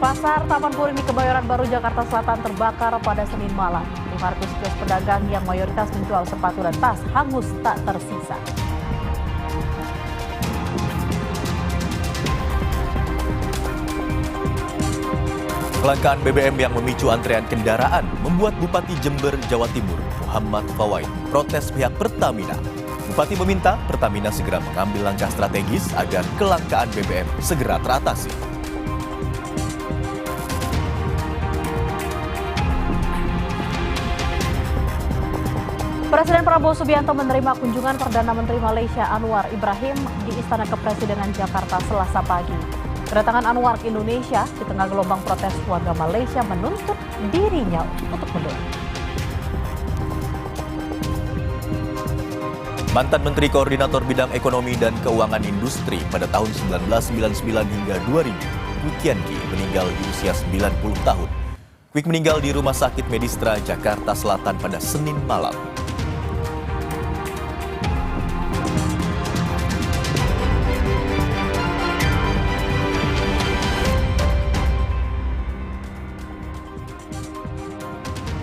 Pasar Taman Puring di Kebayoran Baru, Jakarta Selatan terbakar pada Senin malam. 500 kios pedagang yang mayoritas menjual sepatu dan tas hangus tak tersisa. Kelangkaan BBM yang memicu antrean kendaraan membuat Bupati Jember, Jawa Timur, Muhammad Fawait, protes pihak Pertamina. Bupati meminta Pertamina segera mengambil langkah strategis agar kelangkaan BBM segera teratasi. Presiden Prabowo Subianto menerima kunjungan Perdana Menteri Malaysia Anwar Ibrahim di Istana Kepresidenan Jakarta Selasa pagi. Kedatangan Anwar ke Indonesia di tengah gelombang protes warga Malaysia menuntut dirinya untuk mundur. Mantan Menteri Koordinator Bidang Ekonomi dan Keuangan Industri pada tahun 1999 hingga 2000, Kwik Kian Gi meninggal di usia 90 tahun. Kwik meninggal di Rumah Sakit Medistra, Jakarta Selatan pada Senin malam.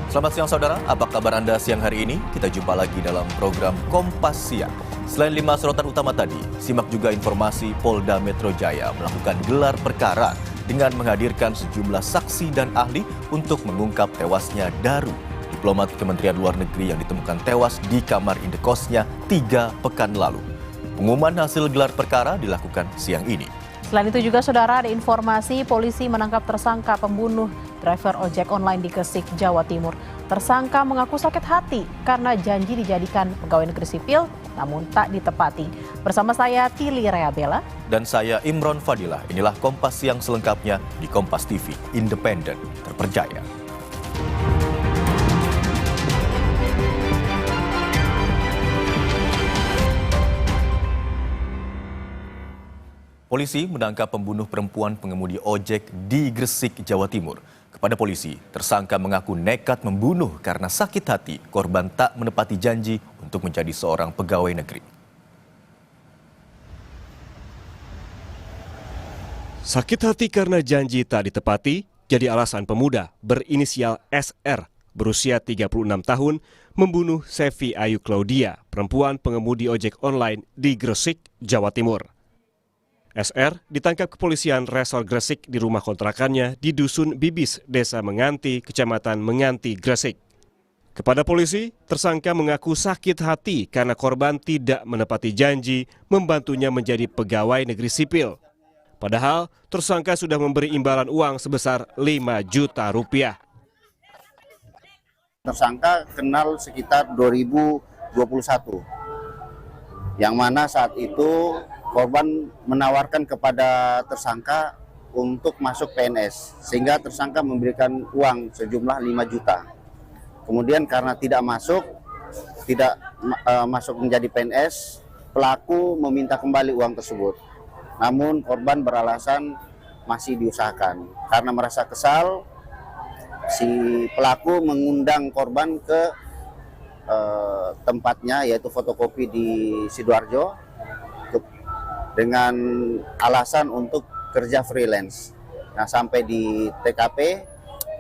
Selamat siang saudara, apa kabar Anda siang hari ini? Kita jumpa lagi dalam program Kompas Siang. Selain 5 sorotan utama tadi, simak juga informasi Polda Metro Jaya melakukan gelar perkara dengan menghadirkan sejumlah saksi dan ahli untuk mengungkap tewasnya Daru, diplomat Kementerian Luar Negeri yang ditemukan tewas di kamar indekosnya 3 pekan lalu. Pengumuman hasil gelar perkara dilakukan siang ini. Selain itu juga saudara, ada informasi polisi menangkap tersangka pembunuh driver ojek online di Gresik, Jawa Timur. Tersangka mengaku sakit hati karena janji dijadikan pegawai negeri sipil namun tak ditepati. Bersama saya Tili Reabella dan saya Imron Fadilah. Inilah Kompas Siang selengkapnya di Kompas TV, independen, terpercaya. Polisi menangkap pembunuh perempuan pengemudi ojek di Gresik, Jawa Timur. Kepada polisi, tersangka mengaku nekat membunuh karena sakit hati korban tak menepati janji untuk menjadi seorang pegawai negeri. Sakit hati karena janji tak ditepati jadi alasan pemuda berinisial SR berusia 36 tahun membunuh Sevi Ayu Claudia, perempuan pengemudi ojek online di Gresik, Jawa Timur. SR ditangkap kepolisian Resor Gresik di rumah kontrakannya di Dusun Bibis, Desa Menganti, Kecamatan Menganti, Gresik. Kepada polisi, tersangka mengaku sakit hati karena korban tidak menepati janji membantunya menjadi pegawai negeri sipil. Padahal, tersangka sudah memberi imbalan uang sebesar 5 juta rupiah. Tersangka kenal sekitar 2021, yang mana saat itu korban menawarkan kepada tersangka untuk masuk PNS, sehingga tersangka memberikan uang sejumlah 5 juta. Kemudian karena tidak masuk menjadi PNS, pelaku meminta kembali uang tersebut. Namun korban beralasan masih diusahakan. Karena merasa kesal, si pelaku mengundang korban ke tempatnya, yaitu fotokopi di Sidoarjo, dengan alasan untuk kerja freelance. Nah, sampai di TKP,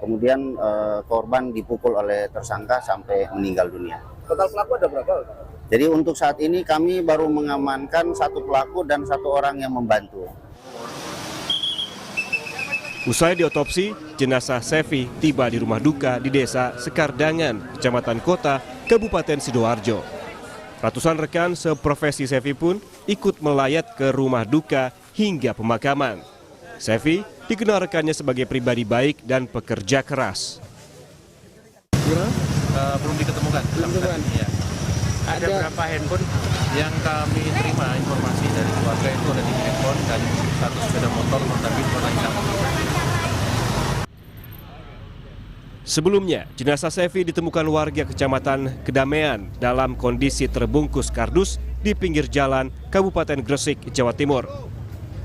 kemudian korban dipukul oleh tersangka sampai meninggal dunia. Total pelaku ada berapa? Jadi untuk saat ini kami baru mengamankan 1 pelaku dan 1 orang yang membantu. Usai diotopsi, jenazah Sevi tiba di rumah duka di Desa Sekardangan, Kecamatan Kota, Kabupaten Sidoarjo. Ratusan rekan seprofesi Sevi pun ikut melayat ke rumah duka hingga pemakaman. Sevi dikenal rekannya sebagai pribadi baik dan pekerja keras. Belum diketemukan. Ya. Ada beberapa handphone yang kami terima informasi dari keluarga itu ada di handphone dan 1 sepeda motor tapi warna hitam. Sebelumnya, jenazah Sevi ditemukan warga Kecamatan Kedamean dalam kondisi terbungkus kardus di pinggir jalan Kabupaten Gresik, Jawa Timur.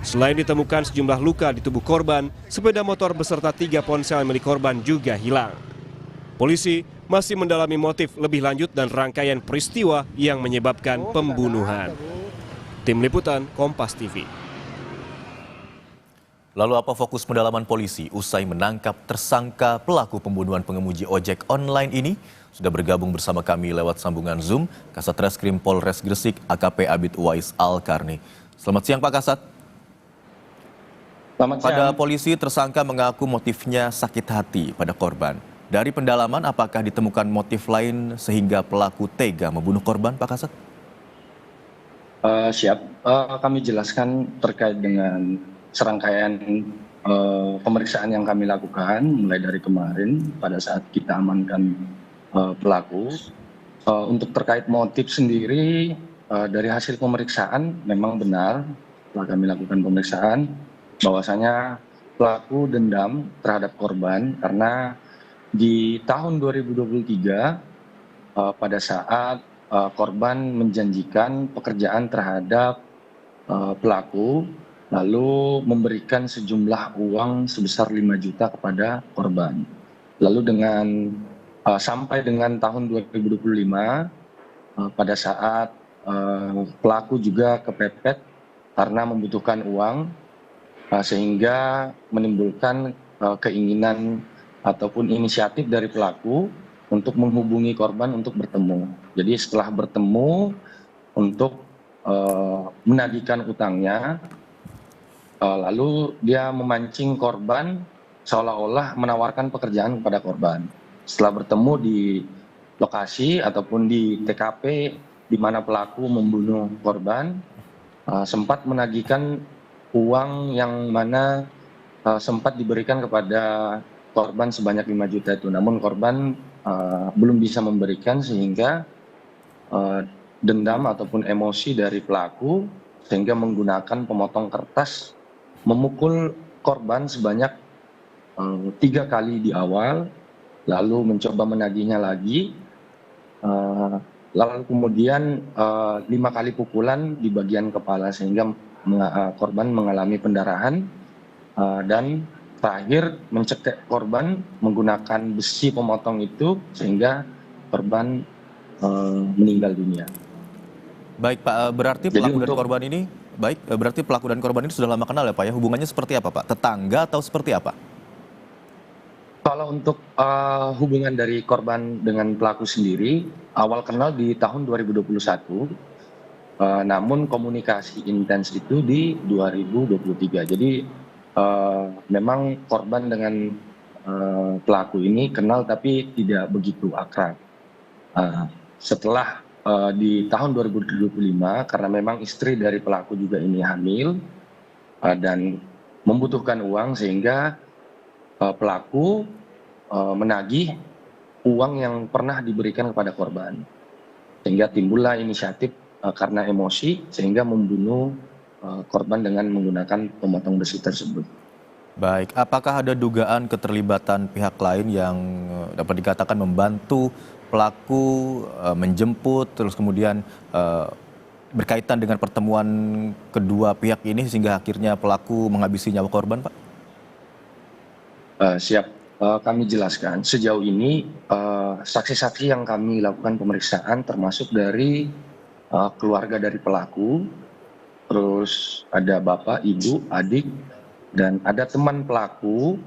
Selain ditemukan sejumlah luka di tubuh korban, sepeda motor beserta 3 ponsel milik korban juga hilang. Polisi masih mendalami motif lebih lanjut dan rangkaian peristiwa yang menyebabkan pembunuhan. Tim Liputan Kompas TV. Lalu apa fokus pendalaman polisi usai menangkap tersangka pelaku pembunuhan pengemudi ojek online ini? Sudah bergabung bersama kami lewat sambungan Zoom, Kasat Reskrim Polres Gresik AKP Abid Uwais Al-Karni. Selamat siang Pak Kasat. Selamat siang. Pada polisi, tersangka mengaku motifnya sakit hati pada korban. Dari pendalaman, apakah ditemukan motif lain sehingga pelaku tega membunuh korban, Pak Kasat? Siap, kami jelaskan terkait dengan serangkaian pemeriksaan yang kami lakukan mulai dari kemarin pada saat kita amankan pelaku. Untuk terkait motif sendiri, dari hasil pemeriksaan memang benar setelah kami lakukan pemeriksaan bahwasanya pelaku dendam terhadap korban karena di tahun 2023 pada saat korban menjanjikan pekerjaan terhadap pelaku lalu memberikan sejumlah uang sebesar 5 juta kepada korban. Lalu sampai dengan tahun 2025 pada saat pelaku juga kepepet karena membutuhkan uang sehingga menimbulkan keinginan ataupun inisiatif dari pelaku untuk menghubungi korban untuk bertemu. Jadi setelah bertemu untuk menagihkan utangnya, lalu dia memancing korban seolah-olah menawarkan pekerjaan kepada korban. Setelah bertemu di lokasi ataupun di TKP di mana pelaku membunuh korban, sempat menagihkan uang yang mana sempat diberikan kepada korban sebanyak 5 juta itu. Namun korban belum bisa memberikan sehingga dendam ataupun emosi dari pelaku sehingga menggunakan pemotong kertas memukul korban sebanyak 3 kali di awal, lalu mencoba menagihnya lagi, lalu kemudian 5 kali pukulan di bagian kepala sehingga korban mengalami pendarahan, dan terakhir mencekik korban menggunakan besi pemotong itu sehingga korban meninggal dunia. Baik Pak, berarti pelaku dan korban ini sudah lama kenal ya Pak ya? Hubungannya seperti apa Pak? Tetangga atau seperti apa? Kalau untuk hubungan dari korban dengan pelaku sendiri, awal kenal di tahun 2021, namun komunikasi intens itu di 2023. Jadi memang korban dengan pelaku ini kenal tapi tidak begitu akrab. Setelah di tahun 2025 karena memang istri dari pelaku juga ini hamil dan membutuhkan uang sehingga pelaku menagih uang yang pernah diberikan kepada korban sehingga timbullah inisiatif karena emosi sehingga membunuh korban dengan menggunakan pemotong besi tersebut. Baik, apakah ada dugaan keterlibatan pihak lain yang dapat dikatakan membantu pelaku menjemput, terus kemudian berkaitan dengan pertemuan kedua pihak ini sehingga akhirnya pelaku menghabisi nyawa korban, Pak? Siap, kami jelaskan. Sejauh ini saksi-saksi yang kami lakukan pemeriksaan termasuk dari keluarga dari pelaku, terus ada bapak, ibu, adik, dan ada teman pelaku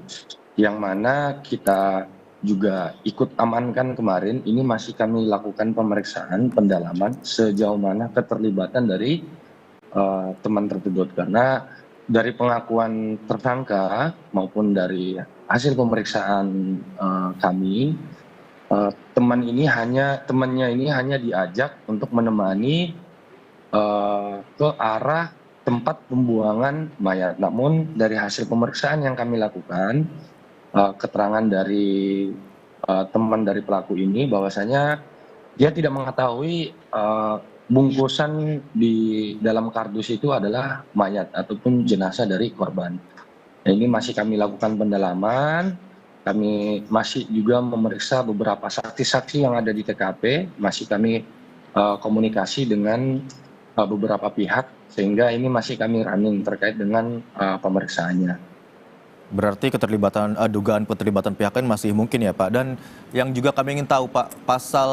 yang mana kita juga ikut amankan kemarin. Ini masih kami lakukan pemeriksaan pendalaman sejauh mana keterlibatan dari teman tersebut, karena dari pengakuan tersangka maupun dari hasil pemeriksaan kami, temannya ini hanya diajak untuk menemani ke arah tempat pembuangan mayat. Namun dari hasil pemeriksaan yang kami lakukan, keterangan dari teman dari pelaku ini bahwasanya dia tidak mengetahui bungkusan di dalam kardus itu adalah mayat ataupun jenazah dari korban. Nah, ini masih kami lakukan pendalaman, kami masih juga memeriksa beberapa saksi-saksi yang ada di TKP, masih kami komunikasi dengan beberapa pihak sehingga ini masih kami running terkait dengan pemeriksaannya. Berarti dugaan keterlibatan pihak lain masih mungkin ya Pak. Dan yang juga kami ingin tahu Pak, pasal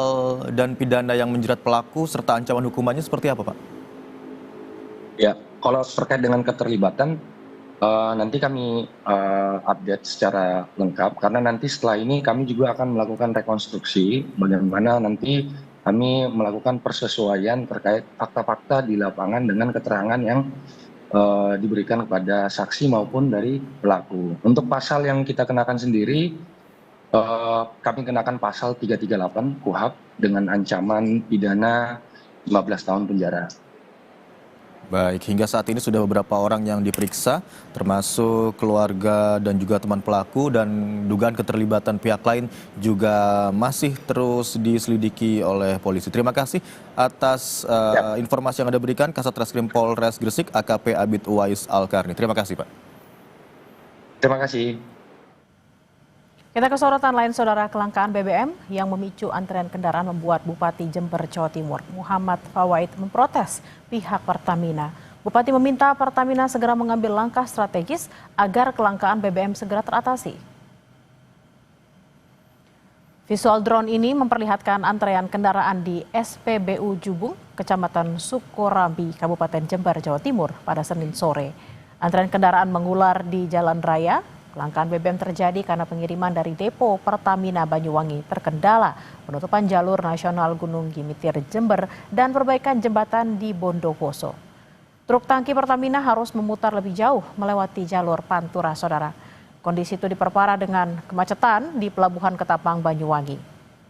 dan pidana yang menjerat pelaku serta ancaman hukumannya seperti apa Pak? Ya, kalau terkait dengan keterlibatan, Nanti kami update secara lengkap karena nanti setelah ini kami juga akan melakukan rekonstruksi bagaimana nanti kami melakukan persesuaian terkait fakta-fakta di lapangan dengan keterangan yang diberikan kepada saksi maupun dari pelaku. Untuk pasal yang kita kenakan sendiri, kami kenakan pasal 338 KUHP dengan ancaman pidana 15 tahun penjara. Baik, hingga saat ini sudah beberapa orang yang diperiksa, termasuk keluarga dan juga teman pelaku, dan dugaan keterlibatan pihak lain juga masih terus diselidiki oleh polisi. Terima kasih atas informasi yang Anda berikan, Kasat Reskrim Polres Gresik, AKP Abid Uwais Alkarni. Terima kasih, Pak. Terima kasih. Kita ke sorotan lain, Saudara. Kelangkaan BBM yang memicu antrean kendaraan membuat Bupati Jember, Jawa Timur, Muhammad Fawaid, memprotes pihak Pertamina. Bupati meminta Pertamina segera mengambil langkah strategis agar kelangkaan BBM segera teratasi. Visual drone ini memperlihatkan antrean kendaraan di SPBU Jubung, Kecamatan Sukorambi, Kabupaten Jember, Jawa Timur pada Senin sore. Antrean kendaraan mengular di jalan raya. Kelangkaan BBM terjadi karena pengiriman dari depo Pertamina Banyuwangi terkendala, penutupan jalur nasional Gunung Gimitir Jember, dan perbaikan jembatan di Bondowoso. Truk tangki Pertamina harus memutar lebih jauh melewati jalur Pantura, Saudara. Kondisi itu diperparah dengan kemacetan di Pelabuhan Ketapang Banyuwangi.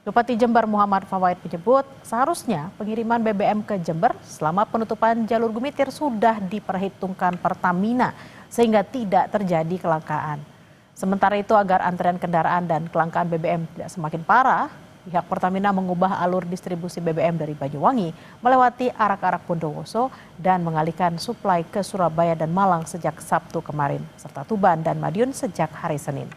Bupati Jember Muhammad Fawaid menyebut seharusnya pengiriman BBM ke Jember selama penutupan jalur Gimitir sudah diperhitungkan Pertamina sehingga tidak terjadi kelangkaan. Sementara itu, agar antrean kendaraan dan kelangkaan BBM tidak semakin parah, pihak Pertamina mengubah alur distribusi BBM dari Banyuwangi melewati arak-arak Bondowoso dan mengalihkan suplai ke Surabaya dan Malang sejak Sabtu kemarin, serta Tuban dan Madiun sejak hari Senin.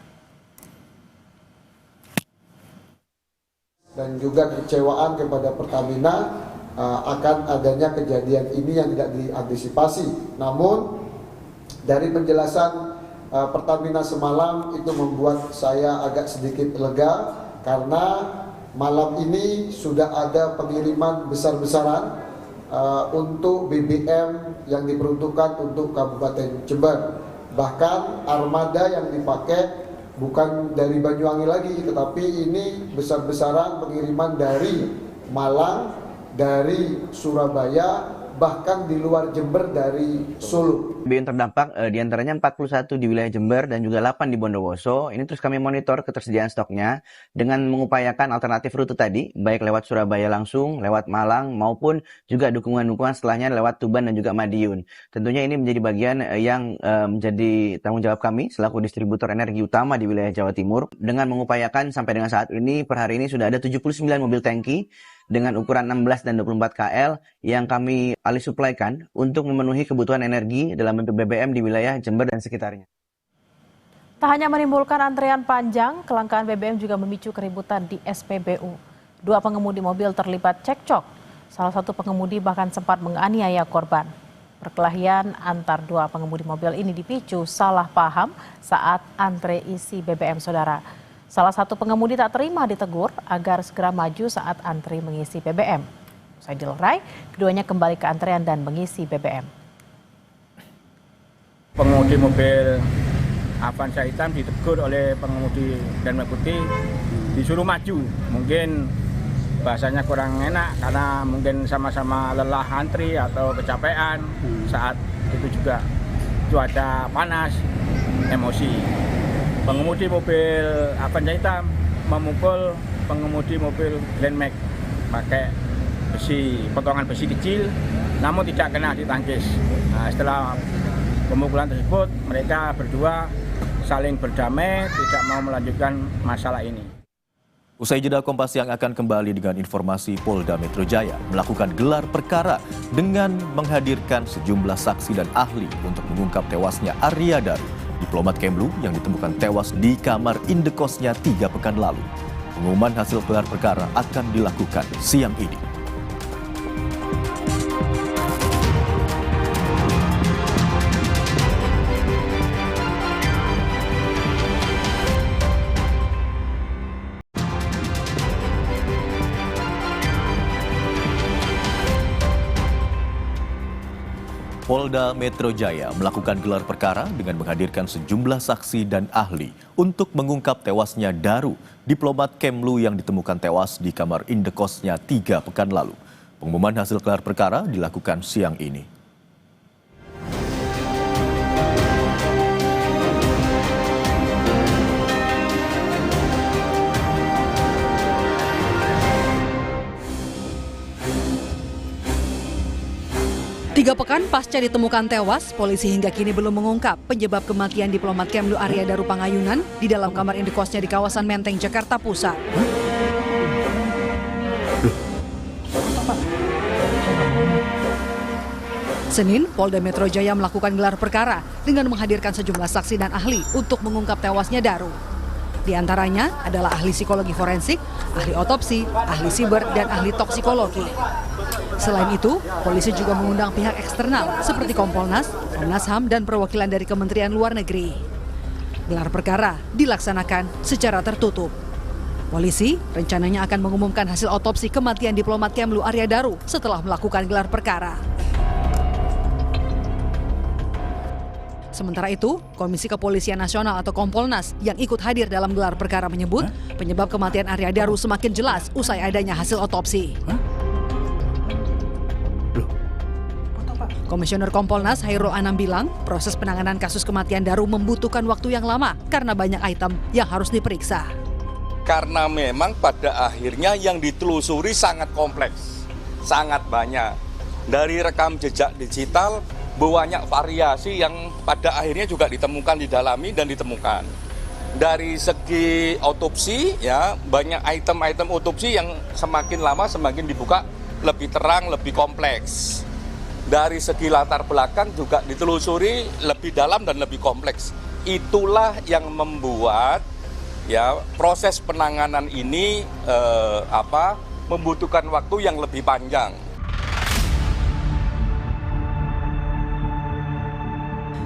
Dan juga kekecewaan kepada Pertamina akan adanya kejadian ini yang tidak diantisipasi. Namun dari penjelasan Pertamina semalam itu membuat saya agak sedikit lega karena malam ini sudah ada pengiriman besar-besaran untuk BBM yang diperuntukkan untuk Kabupaten Jember. Bahkan armada yang dipakai bukan dari Banyuwangi lagi, tetapi ini besar-besaran pengiriman dari Malang, dari Surabaya, bahkan di luar Jember dari Solo. BBM terdampak diantaranya 41 di wilayah Jember dan juga 8 di Bondowoso. Ini terus kami monitor ketersediaan stoknya dengan mengupayakan alternatif rute tadi, baik lewat Surabaya langsung, lewat Malang, maupun juga dukungan-dukungan setelahnya lewat Tuban dan juga Madiun. Tentunya ini menjadi bagian yang menjadi tanggung jawab kami selaku distributor energi utama di wilayah Jawa Timur, dengan mengupayakan sampai dengan saat ini per hari ini sudah ada 79 mobil tangki dengan ukuran 16 dan 24 KL yang kami alih suplaikan untuk memenuhi kebutuhan energi dalam bentuk BBM di wilayah Jember dan sekitarnya. Tak hanya menimbulkan antrean panjang, kelangkaan BBM juga memicu keributan di SPBU. 2 pengemudi mobil terlibat cekcok. Salah satu pengemudi bahkan sempat menganiaya korban. Perkelahian antar 2 pengemudi mobil ini dipicu salah paham saat antre isi BBM, Saudara. Salah satu pengemudi tak terima ditegur agar segera maju saat antri mengisi BBM. Usai dilerai, keduanya kembali ke antrean dan mengisi BBM. Pengemudi mobil Avanza hitam ditegur oleh pengemudi dan putih, disuruh maju. Mungkin bahasanya kurang enak karena mungkin sama-sama lelah antri atau kecapean saat itu juga cuaca panas, emosi. Pengemudi mobil Avanza hitam memukul pengemudi mobil Grand Max pakai potongan besi kecil, namun tidak kena ditangkis. Nah, setelah pemukulan tersebut, mereka berdua saling berdamai, tidak mau melanjutkan masalah ini. Usai jeda, Kompas Siang akan kembali dengan informasi Polda Metro Jaya melakukan gelar perkara dengan menghadirkan sejumlah saksi dan ahli untuk mengungkap tewasnya Arya Daru, diplomat Kemlu yang ditemukan tewas di kamar indekosnya 3 pekan lalu. Pengumuman hasil gelar perkara akan dilakukan siang ini. Polda Metro Jaya melakukan gelar perkara dengan menghadirkan sejumlah saksi dan ahli untuk mengungkap tewasnya Daru, diplomat Kemlu yang ditemukan tewas di kamar indekosnya 3 pekan lalu. Pengumuman hasil gelar perkara dilakukan siang ini. Tiga pekan pasca ditemukan tewas, polisi hingga kini belum mengungkap penyebab kematian diplomat Kemlu Arya Daru Pangayunan di dalam kamar indekosnya di kawasan Menteng, Jakarta Pusat. Senin, Polda Metro Jaya melakukan gelar perkara dengan menghadirkan sejumlah saksi dan ahli untuk mengungkap tewasnya Daru. Di antaranya adalah ahli psikologi forensik, ahli otopsi, ahli siber, dan ahli toksikologi. Selain itu, polisi juga mengundang pihak eksternal seperti Kompolnas, Komnas HAM, dan perwakilan dari Kementerian Luar Negeri. Gelar perkara dilaksanakan secara tertutup. Polisi rencananya akan mengumumkan hasil otopsi kematian diplomat Kemlu Arya Daru setelah melakukan gelar perkara. Sementara itu, Komisi Kepolisian Nasional atau Kompolnas yang ikut hadir dalam gelar perkara menyebut penyebab kematian Arya Daru semakin jelas usai adanya hasil otopsi. Komisioner Kompolnas Hairul Anam bilang, proses penanganan kasus kematian Daru membutuhkan waktu yang lama karena banyak item yang harus diperiksa. Karena memang pada akhirnya yang ditelusuri sangat kompleks, sangat banyak. Dari rekam jejak digital, banyak variasi yang pada akhirnya juga ditemukan, didalami dan ditemukan. Dari segi otopsi, ya banyak item-item otopsi yang semakin lama semakin dibuka lebih terang, lebih kompleks. Dari segi latar belakang juga ditelusuri lebih dalam dan lebih kompleks. Itulah yang membuat ya proses penanganan ini membutuhkan waktu yang lebih panjang.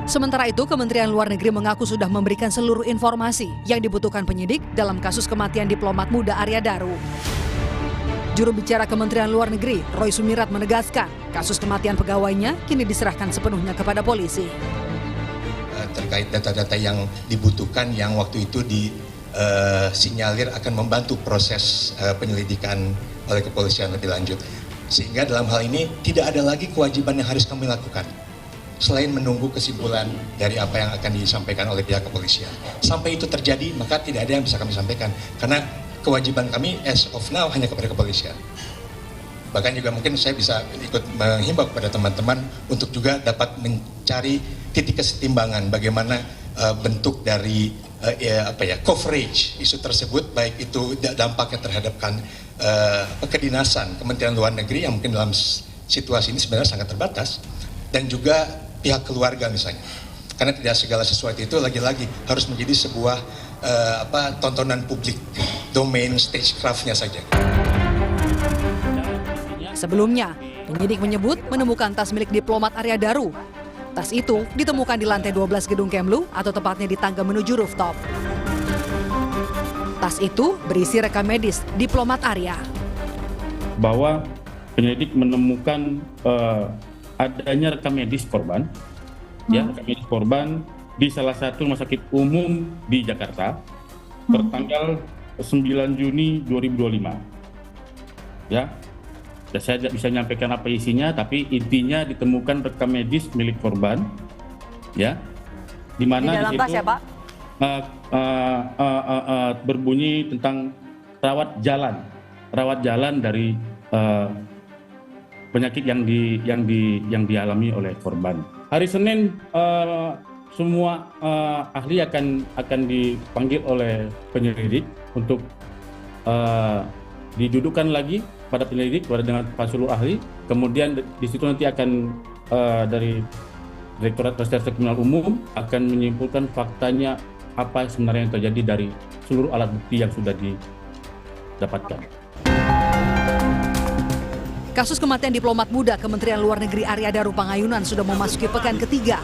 Sementara itu, Kementerian Luar Negeri mengaku sudah memberikan seluruh informasi yang dibutuhkan penyidik dalam kasus kematian diplomat muda Arya Daru. Juru bicara Kementerian Luar Negeri, Roy Sumirat menegaskan, kasus kematian pegawainya kini diserahkan sepenuhnya kepada polisi. Terkait data-data yang dibutuhkan yang waktu itu disinyalir akan membantu proses penyelidikan oleh kepolisian lebih lanjut. Sehingga dalam hal ini tidak ada lagi kewajiban yang harus kami lakukan selain menunggu kesimpulan dari apa yang akan disampaikan oleh pihak kepolisian. Sampai itu terjadi, maka tidak ada yang bisa kami sampaikan. Karena kewajiban kami as of now hanya kepada kepolisian. Bahkan juga mungkin saya bisa ikut menghimbau kepada teman-teman untuk juga dapat mencari titik kesetimbangan bagaimana bentuk dari coverage isu tersebut, baik itu dampaknya terhadap kedinasan Kementerian Luar Negeri yang mungkin dalam situasi ini sebenarnya sangat terbatas, dan juga pihak keluarga misalnya. Karena tidak segala sesuatu itu lagi-lagi harus menjadi sebuah tontonan publik, domain stagecraft-nya saja. Sebelumnya, penyidik menyebut menemukan tas milik diplomat Arya Daru. Tas itu ditemukan di lantai 12 gedung Kemlu atau tepatnya di tangga menuju rooftop. Tas itu berisi rekam medis diplomat Arya. Bahwa penyidik menemukan adanya rekam medis korban, rekam medis korban di salah satu rumah sakit umum di Jakarta tertanggal 9 Juni 2025. Ya, saya tidak bisa menyampaikan apa isinya, tapi intinya ditemukan rekam medis milik korban, ya, di mana di situ berbunyi tentang rawat jalan dari penyakit yang dialami oleh korban. Hari Senin semua ahli akan dipanggil oleh penyelidik untuk didudukkan lagi pada penyelidik dengan seluruh ahli. Kemudian di situ nanti akan dari Direktorat Reserse Kriminal Umum akan menyimpulkan faktanya apa sebenarnya yang terjadi dari seluruh alat bukti yang sudah didapatkan. Kasus kematian diplomat muda Kementerian Luar Negeri Arya Daru Pangayunan sudah memasuki pekan ketiga.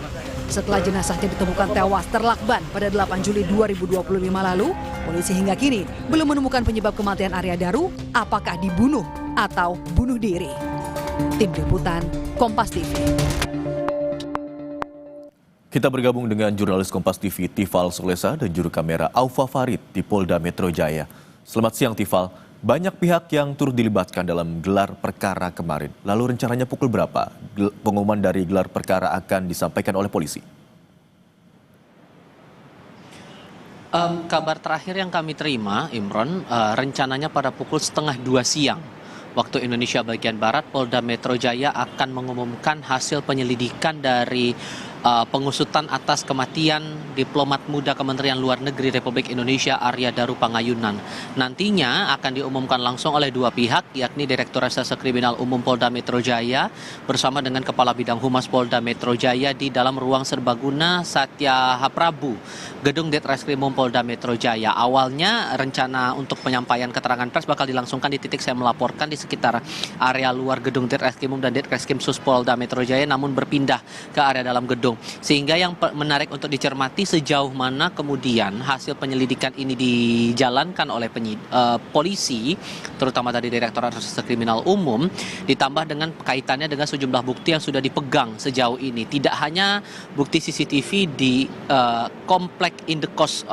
Setelah jenazahnya ditemukan tewas terlakban pada 8 Juli 2025 lalu, polisi hingga kini belum menemukan penyebab kematian Arya Daru, apakah dibunuh atau bunuh diri. Tim Liputan, Kompas TV. Kita bergabung dengan jurnalis Kompas TV Tifal Solesa dan juru kamera Aufa Farid di Polda Metro Jaya. Selamat siang Tifal, banyak pihak yang turut dilibatkan dalam gelar perkara kemarin. Lalu rencananya pukul berapa pengumuman dari gelar perkara akan disampaikan oleh polisi? Kabar terakhir yang kami terima, Imron, rencananya pada pukul 1:30 siang. Waktu Indonesia bagian Barat, Polda Metro Jaya akan mengumumkan hasil penyelidikan dari pengusutan atas kematian diplomat muda Kementerian Luar Negeri Republik Indonesia Arya Daru Pangayunan. Nantinya akan diumumkan langsung oleh dua pihak, yakni Direktur Reserse Kriminal Umum Polda Metro Jaya bersama dengan Kepala Bidang Humas Polda Metro Jaya di dalam ruang serbaguna Satya Prabu, Gedung Ditreskrimum Polda Metro Jaya. Awalnya rencana untuk penyampaian keterangan pers bakal dilangsungkan di titik saya melaporkan di sekitar area luar Gedung Ditreskrimum dan Ditreskrim Sus Polda Metro Jaya, namun berpindah ke area dalam gedung. Sehingga yang menarik untuk dicermati sejauh mana kemudian hasil penyelidikan ini dijalankan oleh polisi, terutama dari Direktorat Reserse Kriminal Umum, ditambah dengan kaitannya dengan sejumlah bukti yang sudah dipegang sejauh ini. Tidak hanya bukti CCTV di komplek Indekos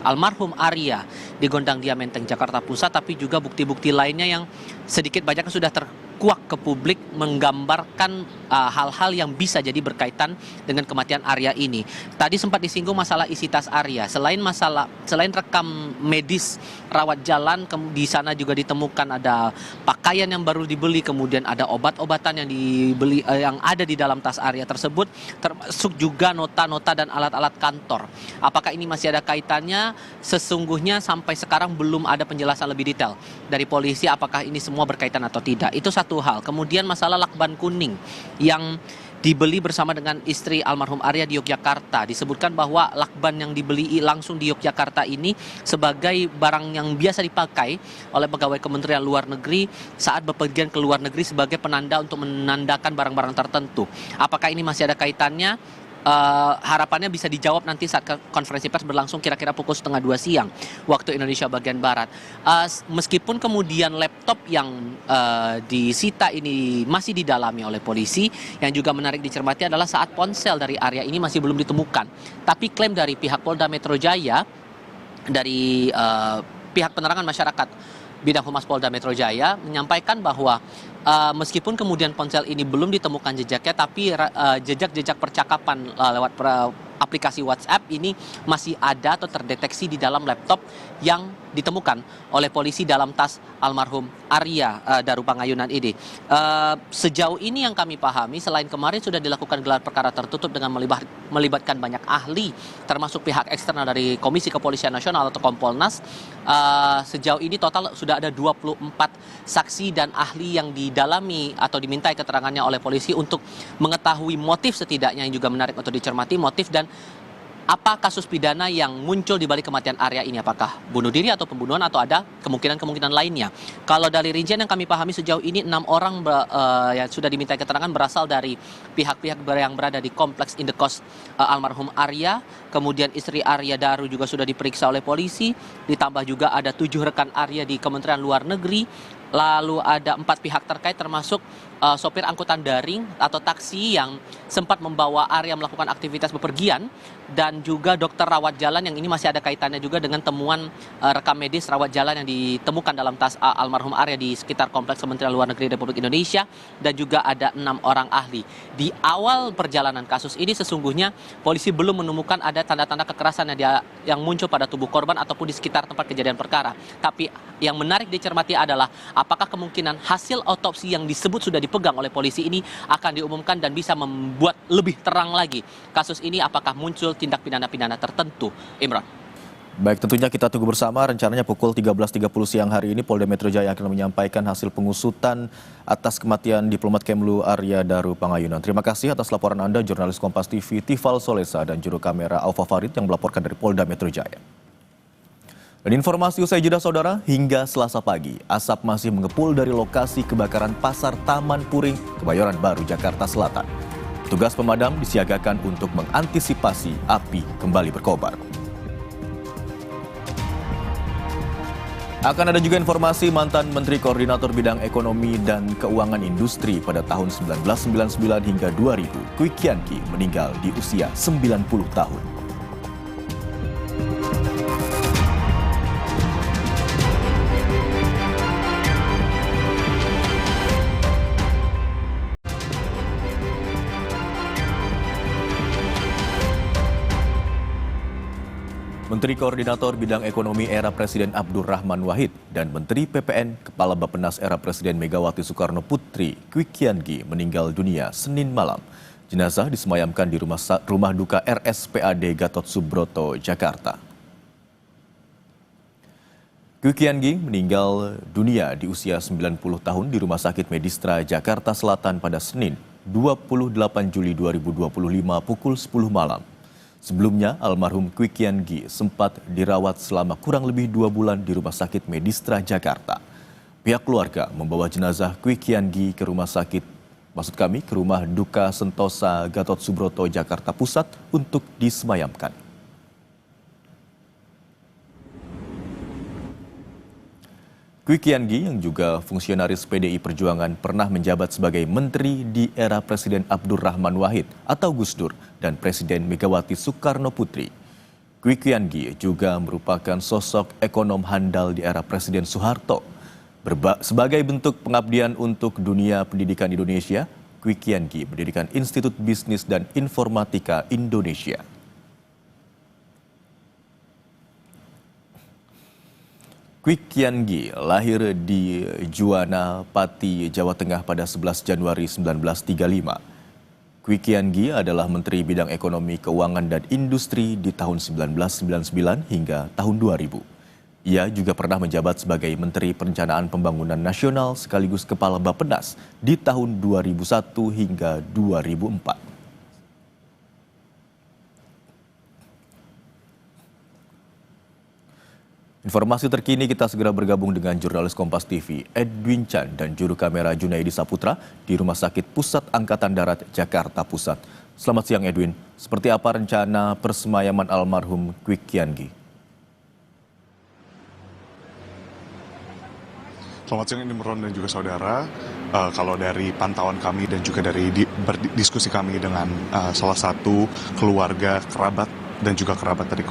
almarhum Arya di Gondang Dia Menteng, Jakarta Pusat, tapi juga bukti-bukti lainnya yang sedikit banyak sudah terkuak ke publik menggambarkan hal-hal yang bisa jadi berkaitan dengan kematian Arya ini. Tadi sempat disinggung masalah isi tas Arya. Selain rekam medis rawat jalan, di sana juga ditemukan ada pakaian yang baru dibeli, kemudian ada obat-obatan yang dibeli yang ada di dalam tas Arya tersebut, termasuk juga nota-nota dan alat-alat kantor. Apakah ini masih ada kaitannya? Sesungguhnya sampai sekarang belum ada penjelasan lebih detail dari polisi apakah ini semua berkaitan atau tidak. Itu satu hal. Kemudian masalah lakban kuning yang dibeli bersama dengan istri almarhum Arya di Yogyakarta. Disebutkan bahwa lakban yang dibeli langsung di Yogyakarta ini sebagai barang yang biasa dipakai oleh pegawai Kementerian Luar Negeri saat bepergian ke luar negeri sebagai penanda untuk menandakan barang-barang tertentu. Apakah ini masih ada kaitannya? Harapannya bisa dijawab nanti saat konferensi pers berlangsung kira-kira pukul 1:30 siang waktu Indonesia bagian Barat. Meskipun kemudian laptop yang disita ini masih didalami oleh polisi, yang juga menarik dicermati adalah saat ponsel dari Arya ini masih belum ditemukan. Tapi klaim dari pihak Polda Metro Jaya, dari pihak penerangan masyarakat Bidang Humas Polda Metro Jaya menyampaikan bahwa meskipun kemudian ponsel ini belum ditemukan jejaknya, tapi jejak-jejak percakapan lewat aplikasi WhatsApp ini masih ada atau terdeteksi di dalam laptop yang ditemukan oleh polisi dalam tas almarhum Arya Daru Pangayunan ini. Sejauh ini yang kami pahami, selain kemarin sudah dilakukan gelar perkara tertutup dengan melibatkan banyak ahli, termasuk pihak eksternal dari Komisi Kepolisian Nasional atau Kompolnas, sejauh ini total sudah ada 24 saksi dan ahli yang didalami atau dimintai keterangannya oleh polisi untuk mengetahui motif, setidaknya yang juga menarik untuk dicermati, motif dan apa kasus pidana yang muncul di balik kematian Arya ini, apakah bunuh diri atau pembunuhan atau ada kemungkinan-kemungkinan lainnya. Kalau dari rincian yang kami pahami sejauh ini 6 orang yang sudah dimintai keterangan berasal dari pihak-pihak yang berada di kompleks Indekos almarhum Arya, kemudian istri Arya Daru juga sudah diperiksa oleh polisi, ditambah juga ada 7 rekan Arya di Kementerian Luar Negeri, lalu ada 4 pihak terkait termasuk sopir angkutan daring atau taksi yang sempat membawa Arya melakukan aktivitas bepergian, dan juga dokter rawat jalan yang ini masih ada kaitannya juga dengan temuan rekam medis rawat jalan yang ditemukan dalam tas almarhum Arya di sekitar kompleks Kementerian Luar Negeri Republik Indonesia, dan juga ada 6 orang ahli. Di awal perjalanan kasus ini sesungguhnya polisi belum menemukan ada tanda-tanda kekerasan yang muncul pada tubuh korban ataupun di sekitar tempat kejadian perkara. Tapi yang menarik dicermati adalah apakah kemungkinan hasil otopsi yang disebut sudah dipegang oleh polisi ini akan diumumkan dan bisa membuat lebih terang lagi kasus ini, apakah muncul tindak pidana-pidana tertentu. Imran. Baik, tentunya kita tunggu bersama. Rencananya pukul 13.30 siang hari ini Polda Metro Jaya akan menyampaikan hasil pengusutan atas kematian diplomat Kemlu Arya Daru Pangayunan. Terima kasih atas laporan Anda, jurnalis Kompas TV Tifal Solesa dan juru kamera Aufa Farid yang melaporkan dari Polda Metro Jaya. Dan informasi usai jeda saudara, hingga Selasa pagi, asap masih mengepul dari lokasi kebakaran Pasar Taman Puring, Kebayoran Baru, Jakarta Selatan. Petugas pemadam disiagakan untuk mengantisipasi api kembali berkobar. Akan ada juga informasi mantan Menteri Koordinator Bidang Ekonomi dan Keuangan Industri pada tahun 1999 hingga 2000, Kwi Kian Gi, meninggal di usia 90 tahun. Menteri Koordinator Bidang Ekonomi era Presiden Abdurrahman Wahid dan Menteri PPN Kepala Bappenas era Presiden Megawati Soekarno Putri, Kwi Kian Gi, meninggal dunia Senin malam. Jenazah disemayamkan di rumah duka RSPAD Gatot Subroto, Jakarta. Kwi Kian Gi meninggal dunia di usia 90 tahun di Rumah Sakit Medistra Jakarta Selatan pada Senin 28 Juli 2025 pukul 10 malam. Sebelumnya, almarhum Kwi Kian Gi sempat dirawat selama kurang lebih 2 bulan di Rumah Sakit Medistra Jakarta. Pihak keluarga membawa jenazah Kwi Kian Gi ke ke Rumah Duka Sentosa Gatot Subroto, Jakarta Pusat untuk disemayamkan. Kwi Kian Gi yang juga fungsionaris PDI Perjuangan pernah menjabat sebagai menteri di era Presiden Abdurrahman Wahid atau Gus Dur dan Presiden Megawati Soekarno Putri. Kwi Kian Gi juga merupakan sosok ekonom handal di era Presiden Soeharto. Sebagai bentuk pengabdian untuk dunia pendidikan Indonesia, Kwi Kian Gi mendirikan Institut Bisnis dan Informatika Indonesia. Kwi Kian Gi lahir di Juwana, Pati, Jawa Tengah pada 11 Januari 1935. Kwi Kian Gi adalah Menteri Bidang Ekonomi, Keuangan, dan Industri di tahun 1999 hingga tahun 2000. Ia juga pernah menjabat sebagai Menteri Perencanaan Pembangunan Nasional sekaligus Kepala Bappenas di tahun 2001 hingga 2004. Informasi terkini kita segera bergabung dengan jurnalis Kompas TV Edwin Chan dan juru kamera Junaidi Saputra di Rumah Sakit Pusat Angkatan Darat Jakarta Pusat. Selamat siang Edwin, seperti apa rencana persemayaman almarhum Kwi Kian Gi? Selamat siang Imron dan juga saudara. Kalau dari pantauan kami dan juga dari berdiskusi kami dengan salah satu keluarga, kerabat dan juga kerabat dari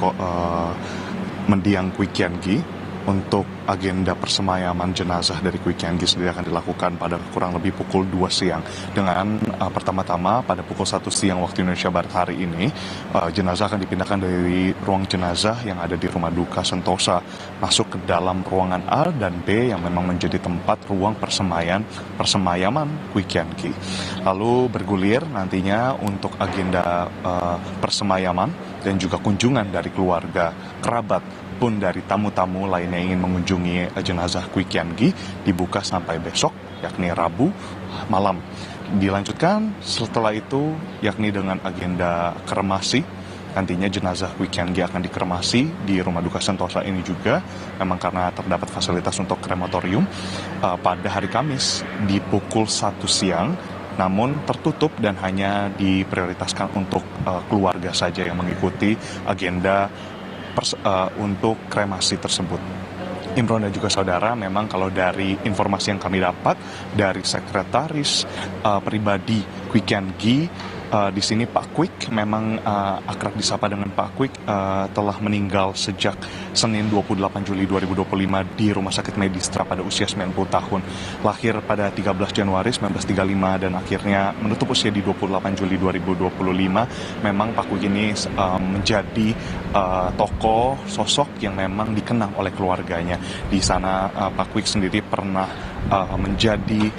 mendiang Kwi Kian Gi, untuk agenda persemayaman jenazah dari Kwi Kian Gi sendiri akan dilakukan pada kurang lebih pukul 2 siang. Dengan pertama-tama pada pukul 1 siang waktu Indonesia Barat hari ini, jenazah akan dipindahkan dari ruang jenazah yang ada di Rumah Duka Sentosa masuk ke dalam ruangan A dan B yang memang menjadi tempat ruang persemayaman Kwi Kian Gi. Lalu bergulir nantinya untuk agenda persemayaman dan juga kunjungan dari keluarga, kerabat, pun dari tamu-tamu lainnya yang ingin mengunjungi jenazah Kwi Kian Gi dibuka sampai besok, yakni Rabu malam. Dilanjutkan setelah itu yakni dengan agenda kremasi. Nantinya jenazah Kwi Kian Gi akan dikremasi di Rumah Duka Sentosa ini juga, memang karena terdapat fasilitas untuk krematorium pada hari Kamis di pukul 1 siang. Namun tertutup dan hanya diprioritaskan untuk keluarga saja yang mengikuti agenda untuk kremasi tersebut. Imron dan juga saudara, memang kalau dari informasi yang kami dapat dari sekretaris pribadi Kwi Kian Gi, di sini Pak Kwik, memang akrab disapa dengan Pak Kwik, telah meninggal sejak Senin 28 Juli 2025 di Rumah Sakit Medistra pada usia 90 tahun. Lahir pada 13 Januari 1935 dan akhirnya menutup usia di 28 Juli 2025. Memang Pak Kwik ini menjadi tokoh, sosok yang memang dikenang oleh keluarganya. Di sana Pak Kwik sendiri pernah menjadi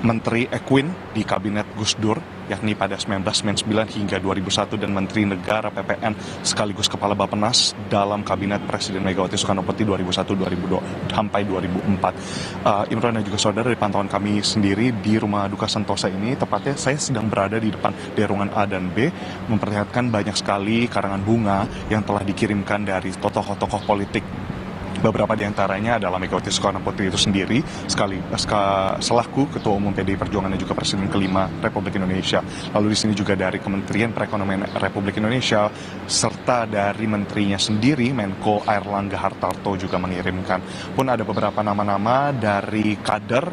Menteri Equin di Kabinet Gus Dur, yakni pada 1999 hingga 2001, dan Menteri Negara PPN sekaligus Kepala Bappenas dalam Kabinet Presiden Megawati Soekarno Putri 2001 sampai 2004. Imron dan juga saudara, dari pantauan kami sendiri di Rumah Duka Sentosa ini, tepatnya saya sedang berada di depan dari ruangan A dan B, memperlihatkan banyak sekali karangan bunga yang telah dikirimkan dari tokoh-tokoh politik Beberapa di antaranya adalah Megawati Soekarno Putri itu sendiri, selaku Ketua Umum PDI Perjuangan dan juga Presiden kelima Republik Indonesia. Lalu di sini juga dari Kementerian Perekonomian Republik Indonesia, serta dari menterinya sendiri, Menko Airlangga Hartarto juga mengirimkan. Pun ada beberapa nama-nama dari kader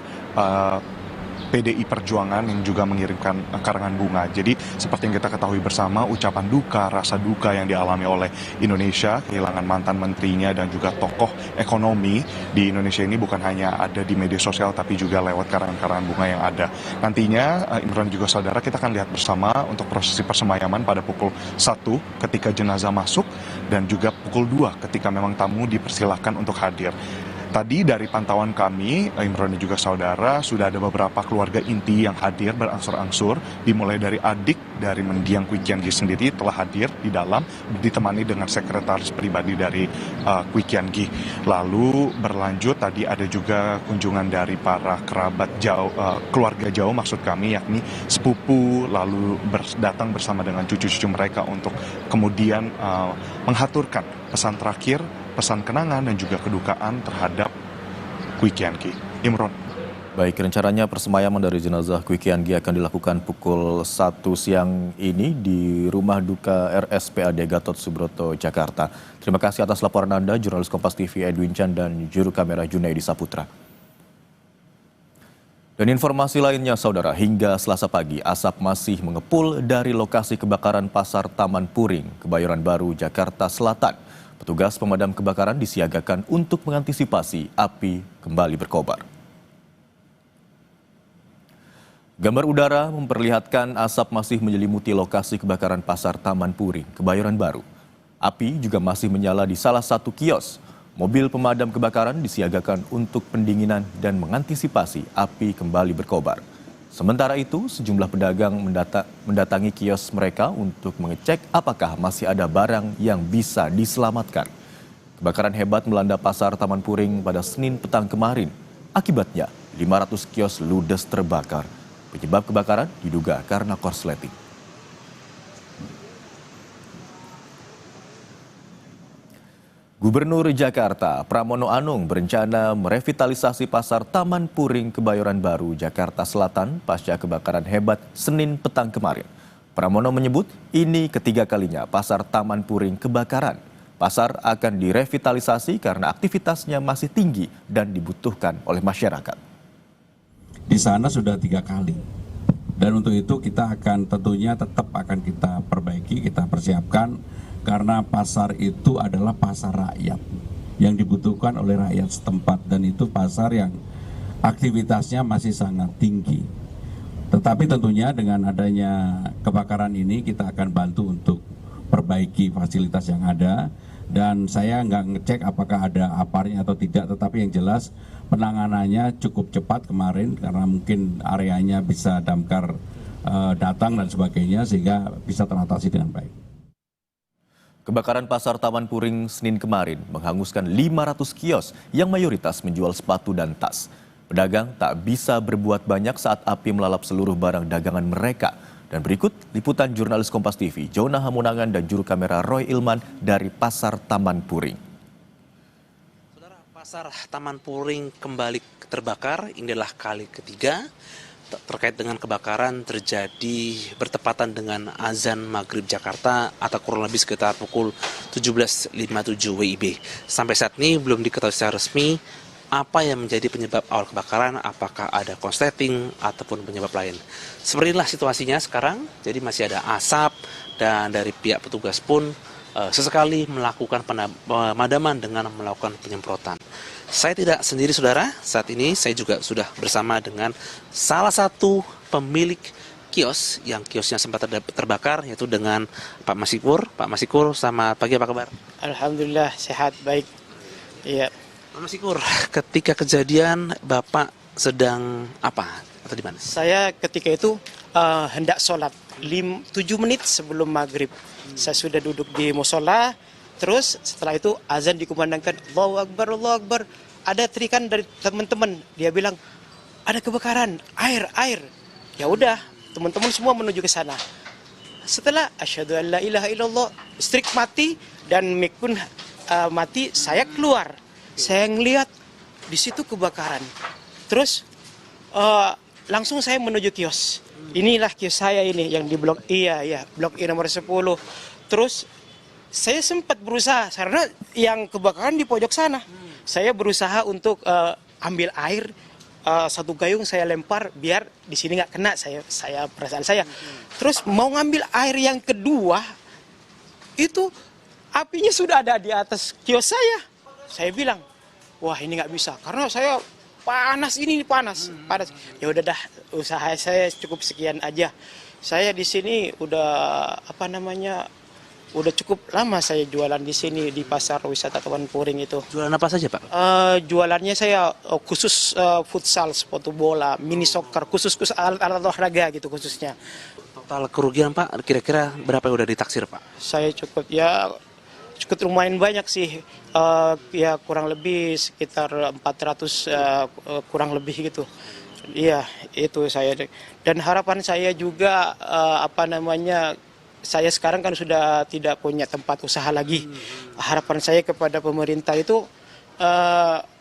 PDI Perjuangan yang juga mengirimkan karangan bunga. Jadi seperti yang kita ketahui bersama, ucapan duka, rasa duka yang dialami oleh Indonesia, kehilangan mantan menterinya dan juga tokoh ekonomi di Indonesia ini bukan hanya ada di media sosial tapi juga lewat karangan-karangan bunga yang ada. Nantinya Imron juga saudara, kita akan lihat bersama untuk prosesi persemayaman pada pukul 1 ketika jenazah masuk dan juga pukul 2 ketika memang tamu dipersilahkan untuk hadir. Tadi dari pantauan kami, Imron dan juga saudara, sudah ada beberapa keluarga inti yang hadir berangsur-angsur, dimulai dari adik dari mendiang Kwi Kian Gi sendiri telah hadir di dalam, ditemani dengan sekretaris pribadi dari Kwi Kian Gi. Lalu berlanjut tadi ada juga kunjungan dari para kerabat jauh, keluarga jauh maksud kami, yakni sepupu, lalu datang bersama dengan cucu-cucu mereka untuk kemudian menghaturkan pesan terakhir, pesan kenangan dan juga kedukaan terhadap Kwi Kian Gi. Imron. Baik, rencananya persemayaman dari jenazah Kwi Kian Gi akan dilakukan pukul 1 siang ini di Rumah Duka RSPAD Gatot Subroto, Jakarta. Terima kasih atas laporan Anda, jurnalis Kompas TV Edwin Chan dan juru kamera Junaidi Saputra. Dan informasi lainnya, saudara, hingga Selasa pagi asap masih mengepul dari lokasi kebakaran Pasar Taman Puring, Kebayoran Baru, Jakarta Selatan. Petugas pemadam kebakaran disiagakan untuk mengantisipasi api kembali berkobar. Gambar udara memperlihatkan asap masih menyelimuti lokasi kebakaran Pasar Taman Puring, Kebayoran Baru. Api juga masih menyala di salah satu kios. Mobil pemadam kebakaran disiagakan untuk pendinginan dan mengantisipasi api kembali berkobar. Sementara itu, sejumlah pedagang mendatangi kios mereka untuk mengecek apakah masih ada barang yang bisa diselamatkan. Kebakaran hebat melanda Pasar Taman Puring pada Senin petang kemarin. Akibatnya, 500 kios ludes terbakar. Penyebab kebakaran diduga karena korsleting. Gubernur Jakarta Pramono Anung berencana merevitalisasi Pasar Taman Puring, Kebayoran Baru, Jakarta Selatan pasca kebakaran hebat Senin petang kemarin. Pramono menyebut ini ketiga kalinya Pasar Taman Puring kebakaran. Pasar akan direvitalisasi karena aktivitasnya masih tinggi dan dibutuhkan oleh masyarakat. Di sana sudah 3 kali. Dan untuk itu kita akan tentunya tetap akan kita perbaiki, kita persiapkan. Karena pasar itu adalah pasar rakyat yang dibutuhkan oleh rakyat setempat dan itu pasar yang aktivitasnya masih sangat tinggi. Tetapi tentunya dengan adanya kebakaran ini kita akan bantu untuk perbaiki fasilitas yang ada dan saya nggak ngecek apakah ada aparnya atau tidak, tetapi yang jelas penanganannya cukup cepat kemarin karena mungkin areanya bisa damkar datang dan sebagainya sehingga bisa teratasi dengan baik. Kebakaran Pasar Taman Puring Senin kemarin menghanguskan 500 kios yang mayoritas menjual sepatu dan tas. Pedagang tak bisa berbuat banyak saat api melalap seluruh barang dagangan mereka. Dan berikut liputan jurnalis Kompas TV, Jona Hamunangan dan juru kamera Roy Ilman dari Pasar Taman Puring. Saudara, Pasar Taman Puring kembali terbakar, inilah kali ketiga. Terkait dengan kebakaran terjadi bertepatan dengan azan maghrib Jakarta atau kurang lebih sekitar pukul 17.57 WIB. Sampai saat ini belum diketahui secara resmi apa yang menjadi penyebab awal kebakaran, apakah ada korsleting ataupun penyebab lain. Seperti inilah situasinya sekarang, jadi masih ada asap dan dari pihak petugas pun sesekali melakukan pemadaman dengan melakukan penyemprotan. Saya tidak sendiri saudara, saat ini saya juga sudah bersama dengan salah satu pemilik kios yang kiosnya sempat terbakar, yaitu dengan Pak Masikur. Pak Masikur, selamat pagi, apa kabar? Alhamdulillah, sehat, baik. Iya. Pak Masikur, ketika kejadian Bapak sedang apa atau di mana? Saya ketika itu hendak sholat 7 menit sebelum maghrib. Saya sudah duduk di musola. Terus setelah itu azan dikumandangkan, Allahu Akbar, Allahu Akbar. Ada teriakan dari teman-teman. Dia bilang, ada kebakaran, air. Ya udah, teman-teman semua menuju ke sana. Setelah asyhadu an la ilaha illallah, listrik mati dan mic pun mati, saya keluar. Saya ngelihat di situ kebakaran. Terus langsung saya menuju kios. Inilah kios saya ini yang di blok blok I nomor 10. Terus saya sempat berusaha karena yang kebakaran di pojok sana. Saya berusaha untuk ambil air, satu gayung saya lempar biar di sini nggak kena saya perasaan saya. Terus mau ngambil air yang kedua, itu apinya sudah ada di atas kios saya. Saya bilang, wah ini nggak bisa karena saya panas, panas. Ya udah dah, usaha saya cukup sekian aja. Saya di sini udah udah cukup lama saya jualan di sini di pasar wisata Taman Puring itu. Jualan apa saja, Pak? Jualannya saya khusus futsal, sepatu bola, mini soccer, khusus alat olahraga gitu khususnya. Total kerugian, Pak, kira-kira berapa yang udah ditaksir, Pak? Saya cukup lumayan banyak sih. Ya kurang lebih sekitar 400 kurang lebih gitu. Iya, itu saya. Dan harapan saya juga saya sekarang kan sudah tidak punya tempat usaha lagi. Harapan saya kepada pemerintah itu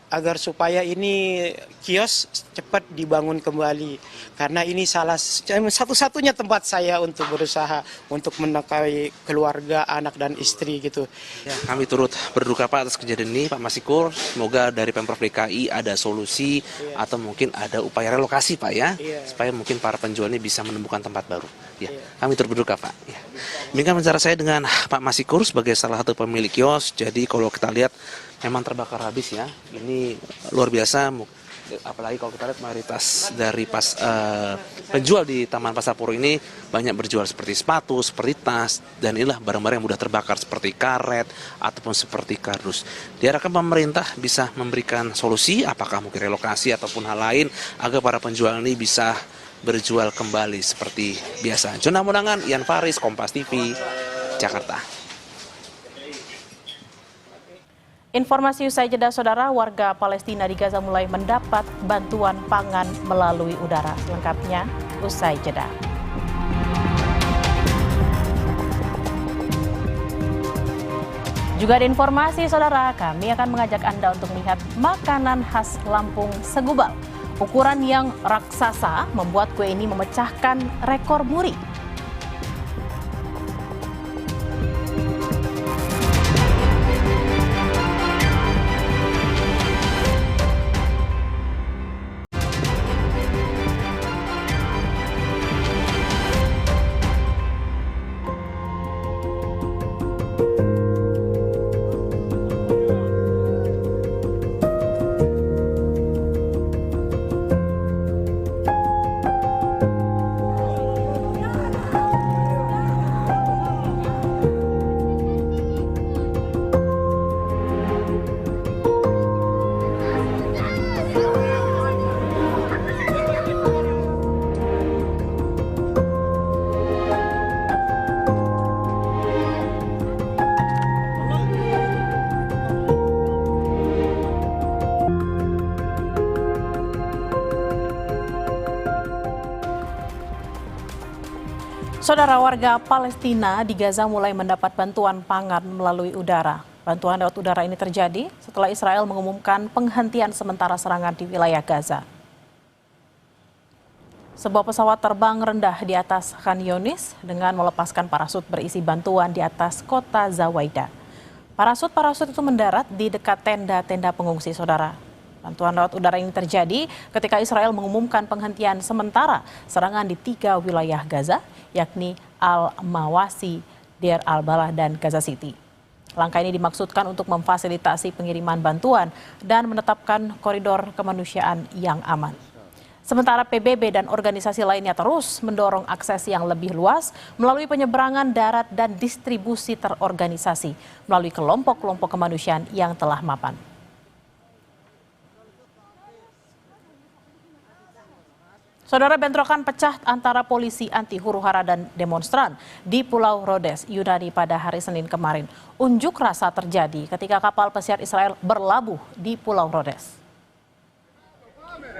agar supaya ini kios cepat dibangun kembali. Karena ini satu-satunya tempat saya untuk berusaha untuk menafkahi keluarga, anak dan istri gitu. Ya, kami turut berduka Pak atas kejadian ini, Pak Masikur. Semoga dari Pemprov DKI ada solusi atau mungkin ada upaya relokasi, Pak ya, supaya mungkin para penjual ini bisa menemukan tempat baru. Ya, kami turut berduka, Pak. Ya. Demikian bicara saya dengan Pak Masikur sebagai salah satu pemilik kios. Jadi kalau kita lihat memang terbakar habis ya. Ini luar biasa. Apalagi kalau kita lihat mayoritas dari penjual di Taman Pasar Puring ini banyak berjual seperti sepatu, seperti tas, dan inilah barang-barang yang mudah terbakar seperti karet ataupun seperti kardus. Diharapkan pemerintah bisa memberikan solusi, apakah mungkin relokasi ataupun hal lain, agar para penjual ini bisa berjual kembali seperti biasa. Jona Munangan, Ian Faris, Kompas TV, Jakarta. Informasi usai jeda, saudara, warga Palestina di Gaza mulai mendapat bantuan pangan melalui udara. Selengkapnya usai jeda. Juga ada informasi, saudara, kami akan mengajak Anda untuk melihat makanan khas Lampung Segubal. Ukuran yang raksasa membuat kue ini memecahkan rekor muri. Saudara, warga Palestina di Gaza mulai mendapat bantuan pangan melalui udara. Bantuan lewat udara ini terjadi setelah Israel mengumumkan penghentian sementara serangan di wilayah Gaza. Sebuah pesawat terbang rendah di atas Khan Yunis dengan melepaskan parasut berisi bantuan di atas kota Zawaida. Parasut itu mendarat di dekat tenda-tenda pengungsi, saudara. Bantuan lewat udara ini terjadi ketika Israel mengumumkan penghentian sementara serangan di 3 wilayah Gaza, yakni Al-Mawasi, Deir al-Balah, dan Gaza City. Langkah ini dimaksudkan untuk memfasilitasi pengiriman bantuan dan menetapkan koridor kemanusiaan yang aman. Sementara PBB dan organisasi lainnya terus mendorong akses yang lebih luas melalui penyeberangan darat dan distribusi terorganisasi melalui kelompok-kelompok kemanusiaan yang telah mapan. Saudara, bentrokan pecah antara polisi anti huru-hara dan demonstran di Pulau Rhodes, Yunani pada hari Senin kemarin. Unjuk rasa terjadi ketika kapal pesiar Israel berlabuh di Pulau Rhodes.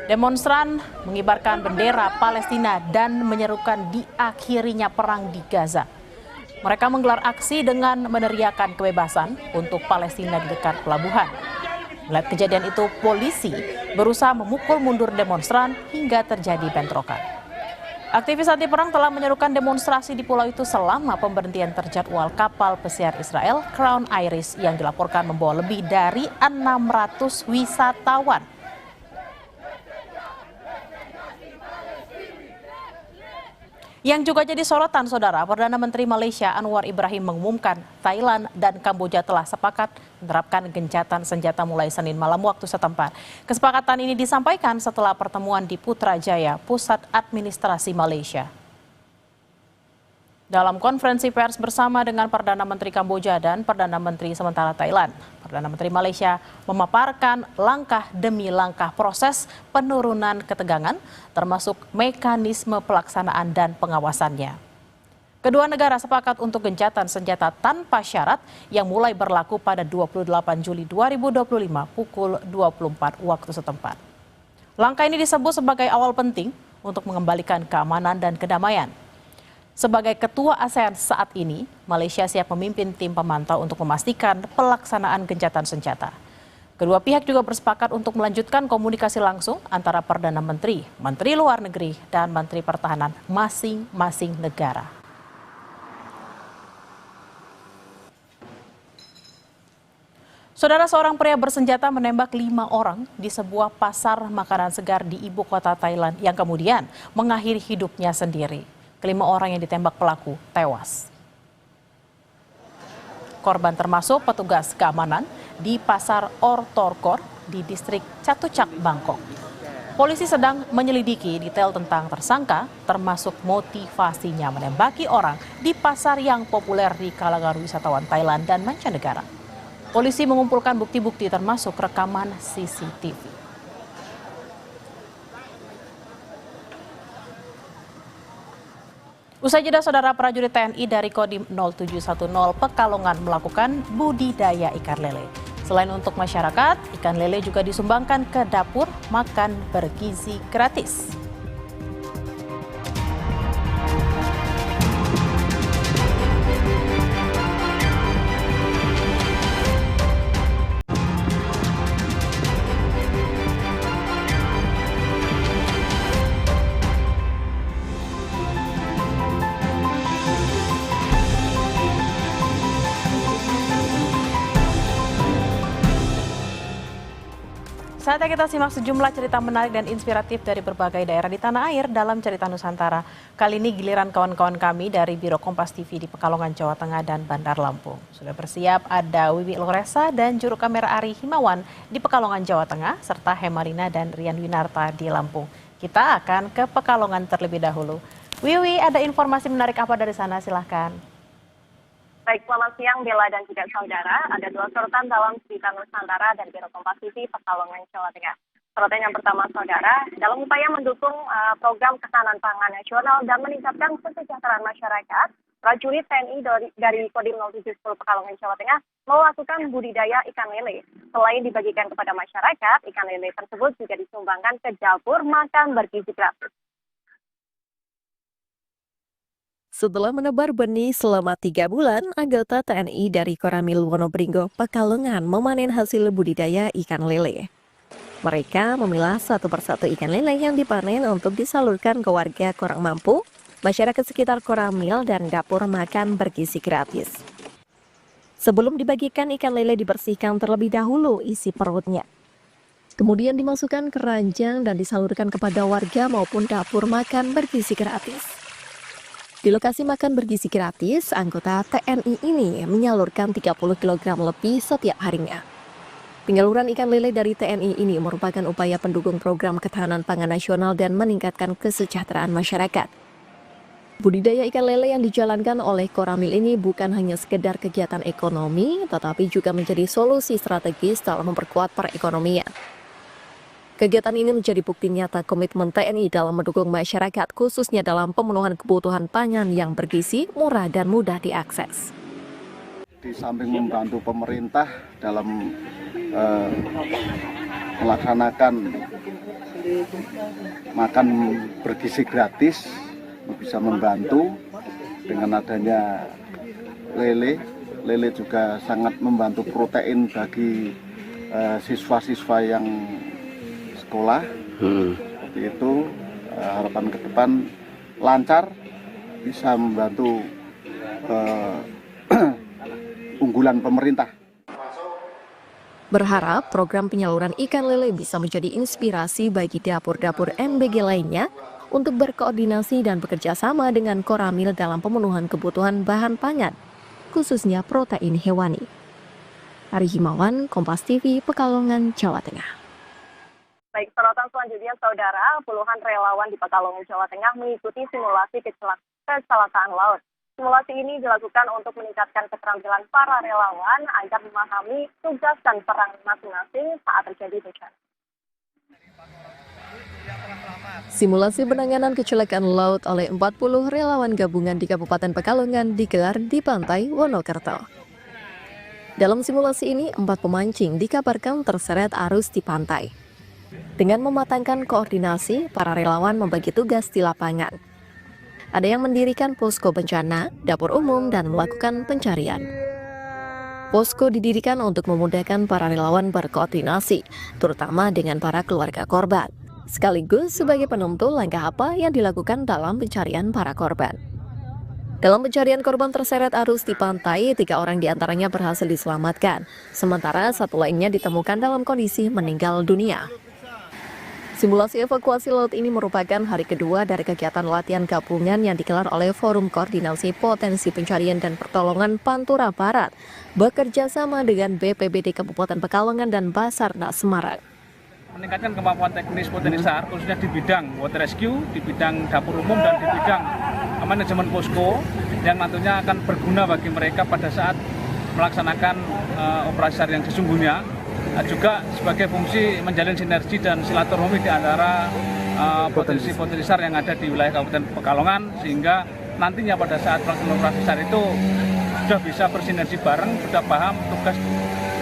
Demonstran mengibarkan bendera Palestina dan menyerukan diakhirinya perang di Gaza. Mereka menggelar aksi dengan meneriakan kebebasan untuk Palestina di dekat pelabuhan. Melihat kejadian itu, polisi berusaha memukul mundur demonstran hingga terjadi bentrokan. Aktivis anti perang telah menyerukan demonstrasi di pulau itu selama pemberhentian terjadwal kapal pesiar Israel Crown Iris yang dilaporkan membawa lebih dari 600 wisatawan. Yang juga jadi sorotan, Saudara, Perdana Menteri Malaysia Anwar Ibrahim mengumumkan Thailand dan Kamboja telah sepakat menerapkan gencatan senjata mulai Senin malam waktu setempat. Kesepakatan ini disampaikan setelah pertemuan di Putrajaya, Pusat Administrasi Malaysia. Dalam konferensi pers bersama dengan Perdana Menteri Kamboja dan Perdana Menteri sementara Thailand, Perdana Menteri Malaysia memaparkan langkah demi langkah proses penurunan ketegangan, termasuk mekanisme pelaksanaan dan pengawasannya. Kedua negara sepakat untuk gencatan senjata tanpa syarat yang mulai berlaku pada 28 Juli 2025 pukul 24 waktu setempat. Langkah ini disebut sebagai awal penting untuk mengembalikan keamanan dan kedamaian. Sebagai ketua ASEAN saat ini, Malaysia siap memimpin tim pemantau untuk memastikan pelaksanaan gencatan senjata. Kedua pihak juga bersepakat untuk melanjutkan komunikasi langsung antara Perdana Menteri, Menteri Luar Negeri, dan Menteri Pertahanan masing-masing negara. Saudara, seorang pria bersenjata menembak 5 orang di sebuah pasar makanan segar di ibu kota Thailand yang kemudian mengakhiri hidupnya sendiri. Kelima orang yang ditembak pelaku tewas. Korban termasuk petugas keamanan di pasar Ortorkor di distrik Chatuchak, Bangkok. Polisi sedang menyelidiki detail tentang tersangka, termasuk motivasinya menembaki orang di pasar yang populer di kalangan wisatawan Thailand dan mancanegara. Polisi mengumpulkan bukti-bukti termasuk rekaman CCTV. Usai jeda, Saudara, prajurit TNI dari Kodim 0710 Pekalongan melakukan budidaya ikan lele. Selain untuk masyarakat, ikan lele juga disumbangkan ke dapur makan bergizi gratis. Saatnya kita simak sejumlah cerita menarik dan inspiratif dari berbagai daerah di tanah air dalam Cerita Nusantara. Kali ini giliran kawan-kawan kami dari Biro Kompas TV di Pekalongan, Jawa Tengah dan Bandar Lampung. Sudah bersiap ada Wiwi Loresa dan juru kamera Ari Himawan di Pekalongan, Jawa Tengah, serta Hemarina dan Rian Winarta di Lampung. Kita akan ke Pekalongan terlebih dahulu. Wiwi, ada informasi menarik apa dari sana? Silahkan. Baik, selamat siang Bella dan juga saudara. Ada 2 sorotan dalam Cerita Nusantara dan Biro Kompas TV Pekalongan, Jawa Tengah. Sorotan yang pertama, saudara, dalam upaya mendukung program ketahanan pangan nasional dan meningkatkan kesejahteraan masyarakat, prajurit TNI dari Kodim 0710 Pekalongan, Jawa Tengah melakukan budidaya ikan lele. Selain dibagikan kepada masyarakat, ikan lele tersebut juga disumbangkan ke dapur makan bergizi gratis. Setelah menebar benih selama 3 bulan, anggota TNI dari Koramil Wonobringgo, Pekalongan memanen hasil budidaya ikan lele. Mereka memilah satu persatu ikan lele yang dipanen untuk disalurkan ke warga kurang mampu, masyarakat sekitar Koramil, dan dapur makan bergizi gratis. Sebelum dibagikan, ikan lele dibersihkan terlebih dahulu isi perutnya. Kemudian dimasukkan ke ranjang dan disalurkan kepada warga maupun dapur makan bergizi gratis. Di lokasi makan bergizi gratis, anggota TNI ini menyalurkan 30 kg lebih setiap harinya. Penyaluran ikan lele dari TNI ini merupakan upaya pendukung program ketahanan pangan nasional dan meningkatkan kesejahteraan masyarakat. Budidaya ikan lele yang dijalankan oleh Koramil ini bukan hanya sekedar kegiatan ekonomi, tetapi juga menjadi solusi strategis dalam memperkuat perekonomian. Kegiatan ini menjadi bukti nyata komitmen TNI dalam mendukung masyarakat, khususnya dalam pemenuhan kebutuhan pangan yang bergizi, murah, dan mudah diakses. Di samping membantu pemerintah dalam melaksanakan makan bergizi gratis, bisa membantu dengan adanya lele. Lele juga sangat membantu protein bagi siswa-siswa yang sekolah. Seperti itu, harapan ke depan lancar, bisa membantu unggulan pemerintah. Berharap program penyaluran ikan lele bisa menjadi inspirasi bagi dapur-dapur MBG lainnya untuk berkoordinasi dan bekerja sama dengan Koramil dalam pemenuhan kebutuhan bahan pangan, khususnya protein hewani. Ari Himawan, Kompas TV, Pekalongan, Jawa Tengah. Baik, sorotan selanjutnya, Saudara, puluhan relawan di Pekalongan, Jawa Tengah mengikuti simulasi kecelakaan laut. Simulasi ini dilakukan untuk meningkatkan keterampilan para relawan agar memahami tugas dan peran masing-masing saat terjadi bencana. Simulasi penanganan kecelakaan laut oleh 40 relawan gabungan di Kabupaten Pekalongan digelar di Pantai Wonokerto. Dalam simulasi ini, 4 pemancing dikabarkan terseret arus di pantai. Dengan mematangkan koordinasi, para relawan membagi tugas di lapangan. Ada yang mendirikan posko bencana, dapur umum, dan melakukan pencarian. Posko didirikan untuk memudahkan para relawan berkoordinasi, terutama dengan para keluarga korban, sekaligus sebagai penentu langkah apa yang dilakukan dalam pencarian para korban. Dalam pencarian korban terseret arus di pantai, 3 orang diantaranya berhasil diselamatkan, sementara 1 lainnya ditemukan dalam kondisi meninggal dunia. Simulasi evakuasi laut ini merupakan hari kedua dari kegiatan latihan gabungan yang digelar oleh Forum Koordinasi Potensi Pencarian dan Pertolongan Pantura Barat, bekerja sama dengan BPBD Kabupaten Pekalongan dan Basarnas Semarang. Meningkatkan kemampuan teknis potensi SAR, khususnya di bidang water rescue, di bidang dapur umum, dan di bidang manajemen posko, yang nantinya akan berguna bagi mereka pada saat melaksanakan operasi SAR yang sesungguhnya. Juga sebagai fungsi menjalin sinergi dan silaturahmi di antara potensi SAR yang ada di wilayah Kabupaten Pekalongan, sehingga nantinya pada saat pelaksanaan operasi SAR itu sudah bisa bersinergi bareng, sudah paham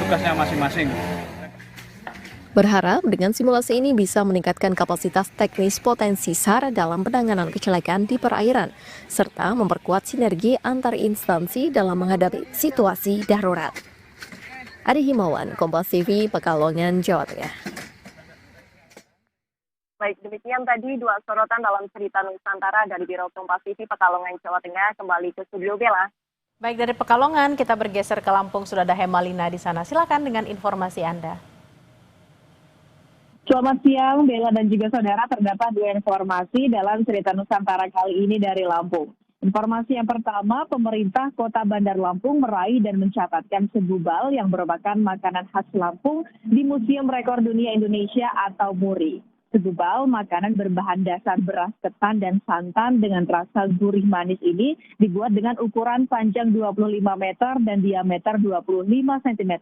tugasnya masing-masing. Berharap dengan simulasi ini bisa meningkatkan kapasitas teknis potensi SAR dalam penanganan kecelakaan di perairan, serta memperkuat sinergi antar instansi dalam menghadapi situasi darurat. Ari Himawan, Kompas TV, Pekalongan, Jawa Tengah. Baik, demikian tadi 2 sorotan dalam cerita Nusantara dari Biro Kompas TV Pekalongan, Jawa Tengah. Kembali ke studio Bella. Baik, dari Pekalongan kita bergeser ke Lampung. Sudah ada Hemalina di sana. Silakan dengan informasi Anda. Selamat siang, Bella dan juga saudara. Terdapat 2 informasi dalam cerita Nusantara kali ini dari Lampung. Informasi yang pertama, pemerintah Kota Bandar Lampung meraih dan mencatatkan segubal yang merupakan makanan khas Lampung di Museum Rekor Dunia Indonesia atau MURI. Segubal makanan berbahan dasar beras ketan dan santan dengan rasa gurih manis ini dibuat dengan ukuran panjang 25 meter dan diameter 25 cm.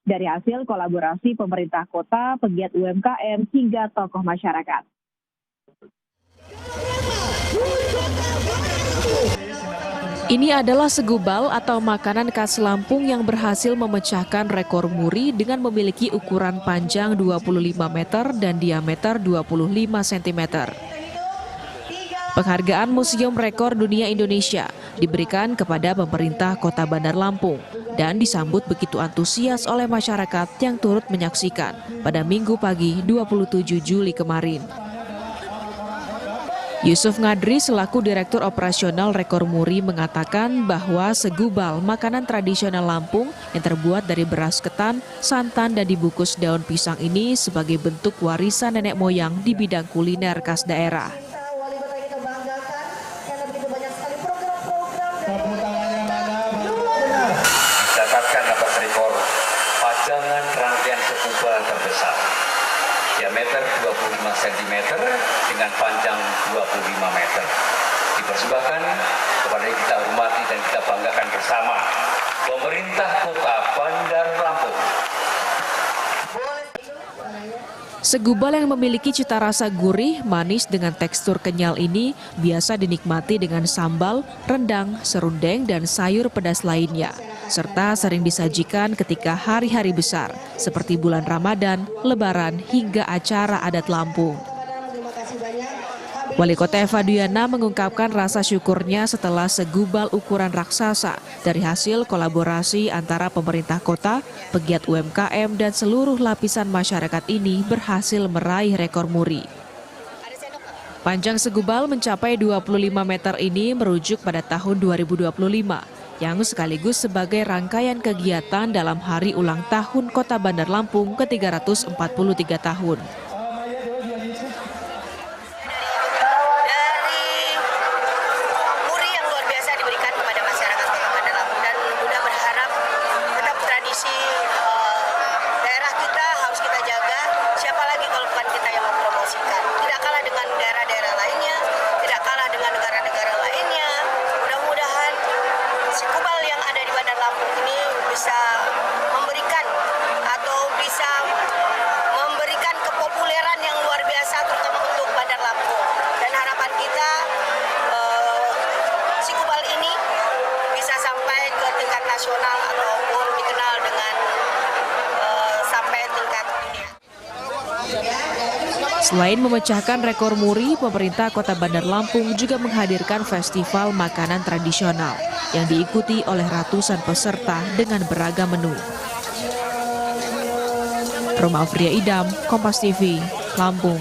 Dari hasil kolaborasi pemerintah kota, pegiat UMKM, hingga tokoh masyarakat. Ini adalah segubal atau makanan khas Lampung yang berhasil memecahkan rekor MURI dengan memiliki ukuran panjang 25 meter dan diameter 25 cm. Penghargaan Museum Rekor Dunia Indonesia diberikan kepada pemerintah Kota Bandar Lampung dan disambut begitu antusias oleh masyarakat yang turut menyaksikan pada Minggu pagi 27 Juli kemarin. Yusuf Ngadri selaku Direktur Operasional Rekor MURI mengatakan bahwa segubal makanan tradisional Lampung yang terbuat dari beras ketan, santan dan dibungkus daun pisang ini sebagai bentuk warisan nenek moyang di bidang kuliner khas daerah. Dicatatkan atas rekor pajangan rangkaian segubal terbesar. Diameter 25 cm dengan panjang 25 meter. Dipersembahkan kepada yang kita hormati dan kita banggakan bersama pemerintah Kota Bandar Lampung. Segubal yang memiliki cita rasa gurih, manis dengan tekstur kenyal ini biasa dinikmati dengan sambal, rendang, serundeng, dan sayur pedas lainnya. Serta sering disajikan ketika hari-hari besar, seperti bulan Ramadan, Lebaran, hingga acara adat Lampung. Wali Kota Eva Duyana mengungkapkan rasa syukurnya setelah segubal ukuran raksasa dari hasil kolaborasi antara pemerintah kota, pegiat UMKM, dan seluruh lapisan masyarakat ini berhasil meraih rekor muri. Panjang segubal mencapai 25 meter ini merujuk pada tahun 2025, yang sekaligus sebagai rangkaian kegiatan dalam hari ulang tahun Kota Bandar Lampung ke-343 tahun. Selain memecahkan rekor muri, pemerintah Kota Bandar Lampung juga menghadirkan festival makanan tradisional yang diikuti oleh ratusan peserta dengan beragam menu. Roma Afria Idam, Kompas TV, Lampung.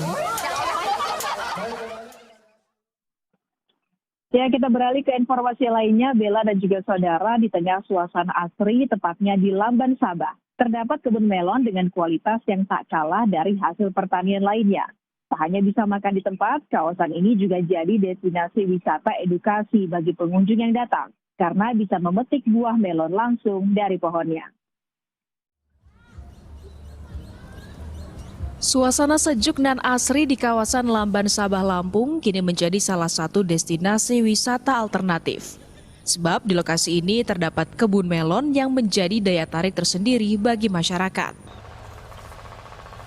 Ya, kita beralih ke informasi lainnya. Bella dan juga saudara, di tengah suasana asri, tepatnya di Lamban Sabah, terdapat kebun melon dengan kualitas yang tak kalah dari hasil pertanian lainnya. Tak hanya bisa makan di tempat, kawasan ini juga jadi destinasi wisata edukasi bagi pengunjung yang datang, karena bisa memetik buah melon langsung dari pohonnya. Suasana sejuk dan asri di kawasan Lamban Sabah Lampung kini menjadi salah satu destinasi wisata alternatif. Sebab di lokasi ini terdapat kebun melon yang menjadi daya tarik tersendiri bagi masyarakat.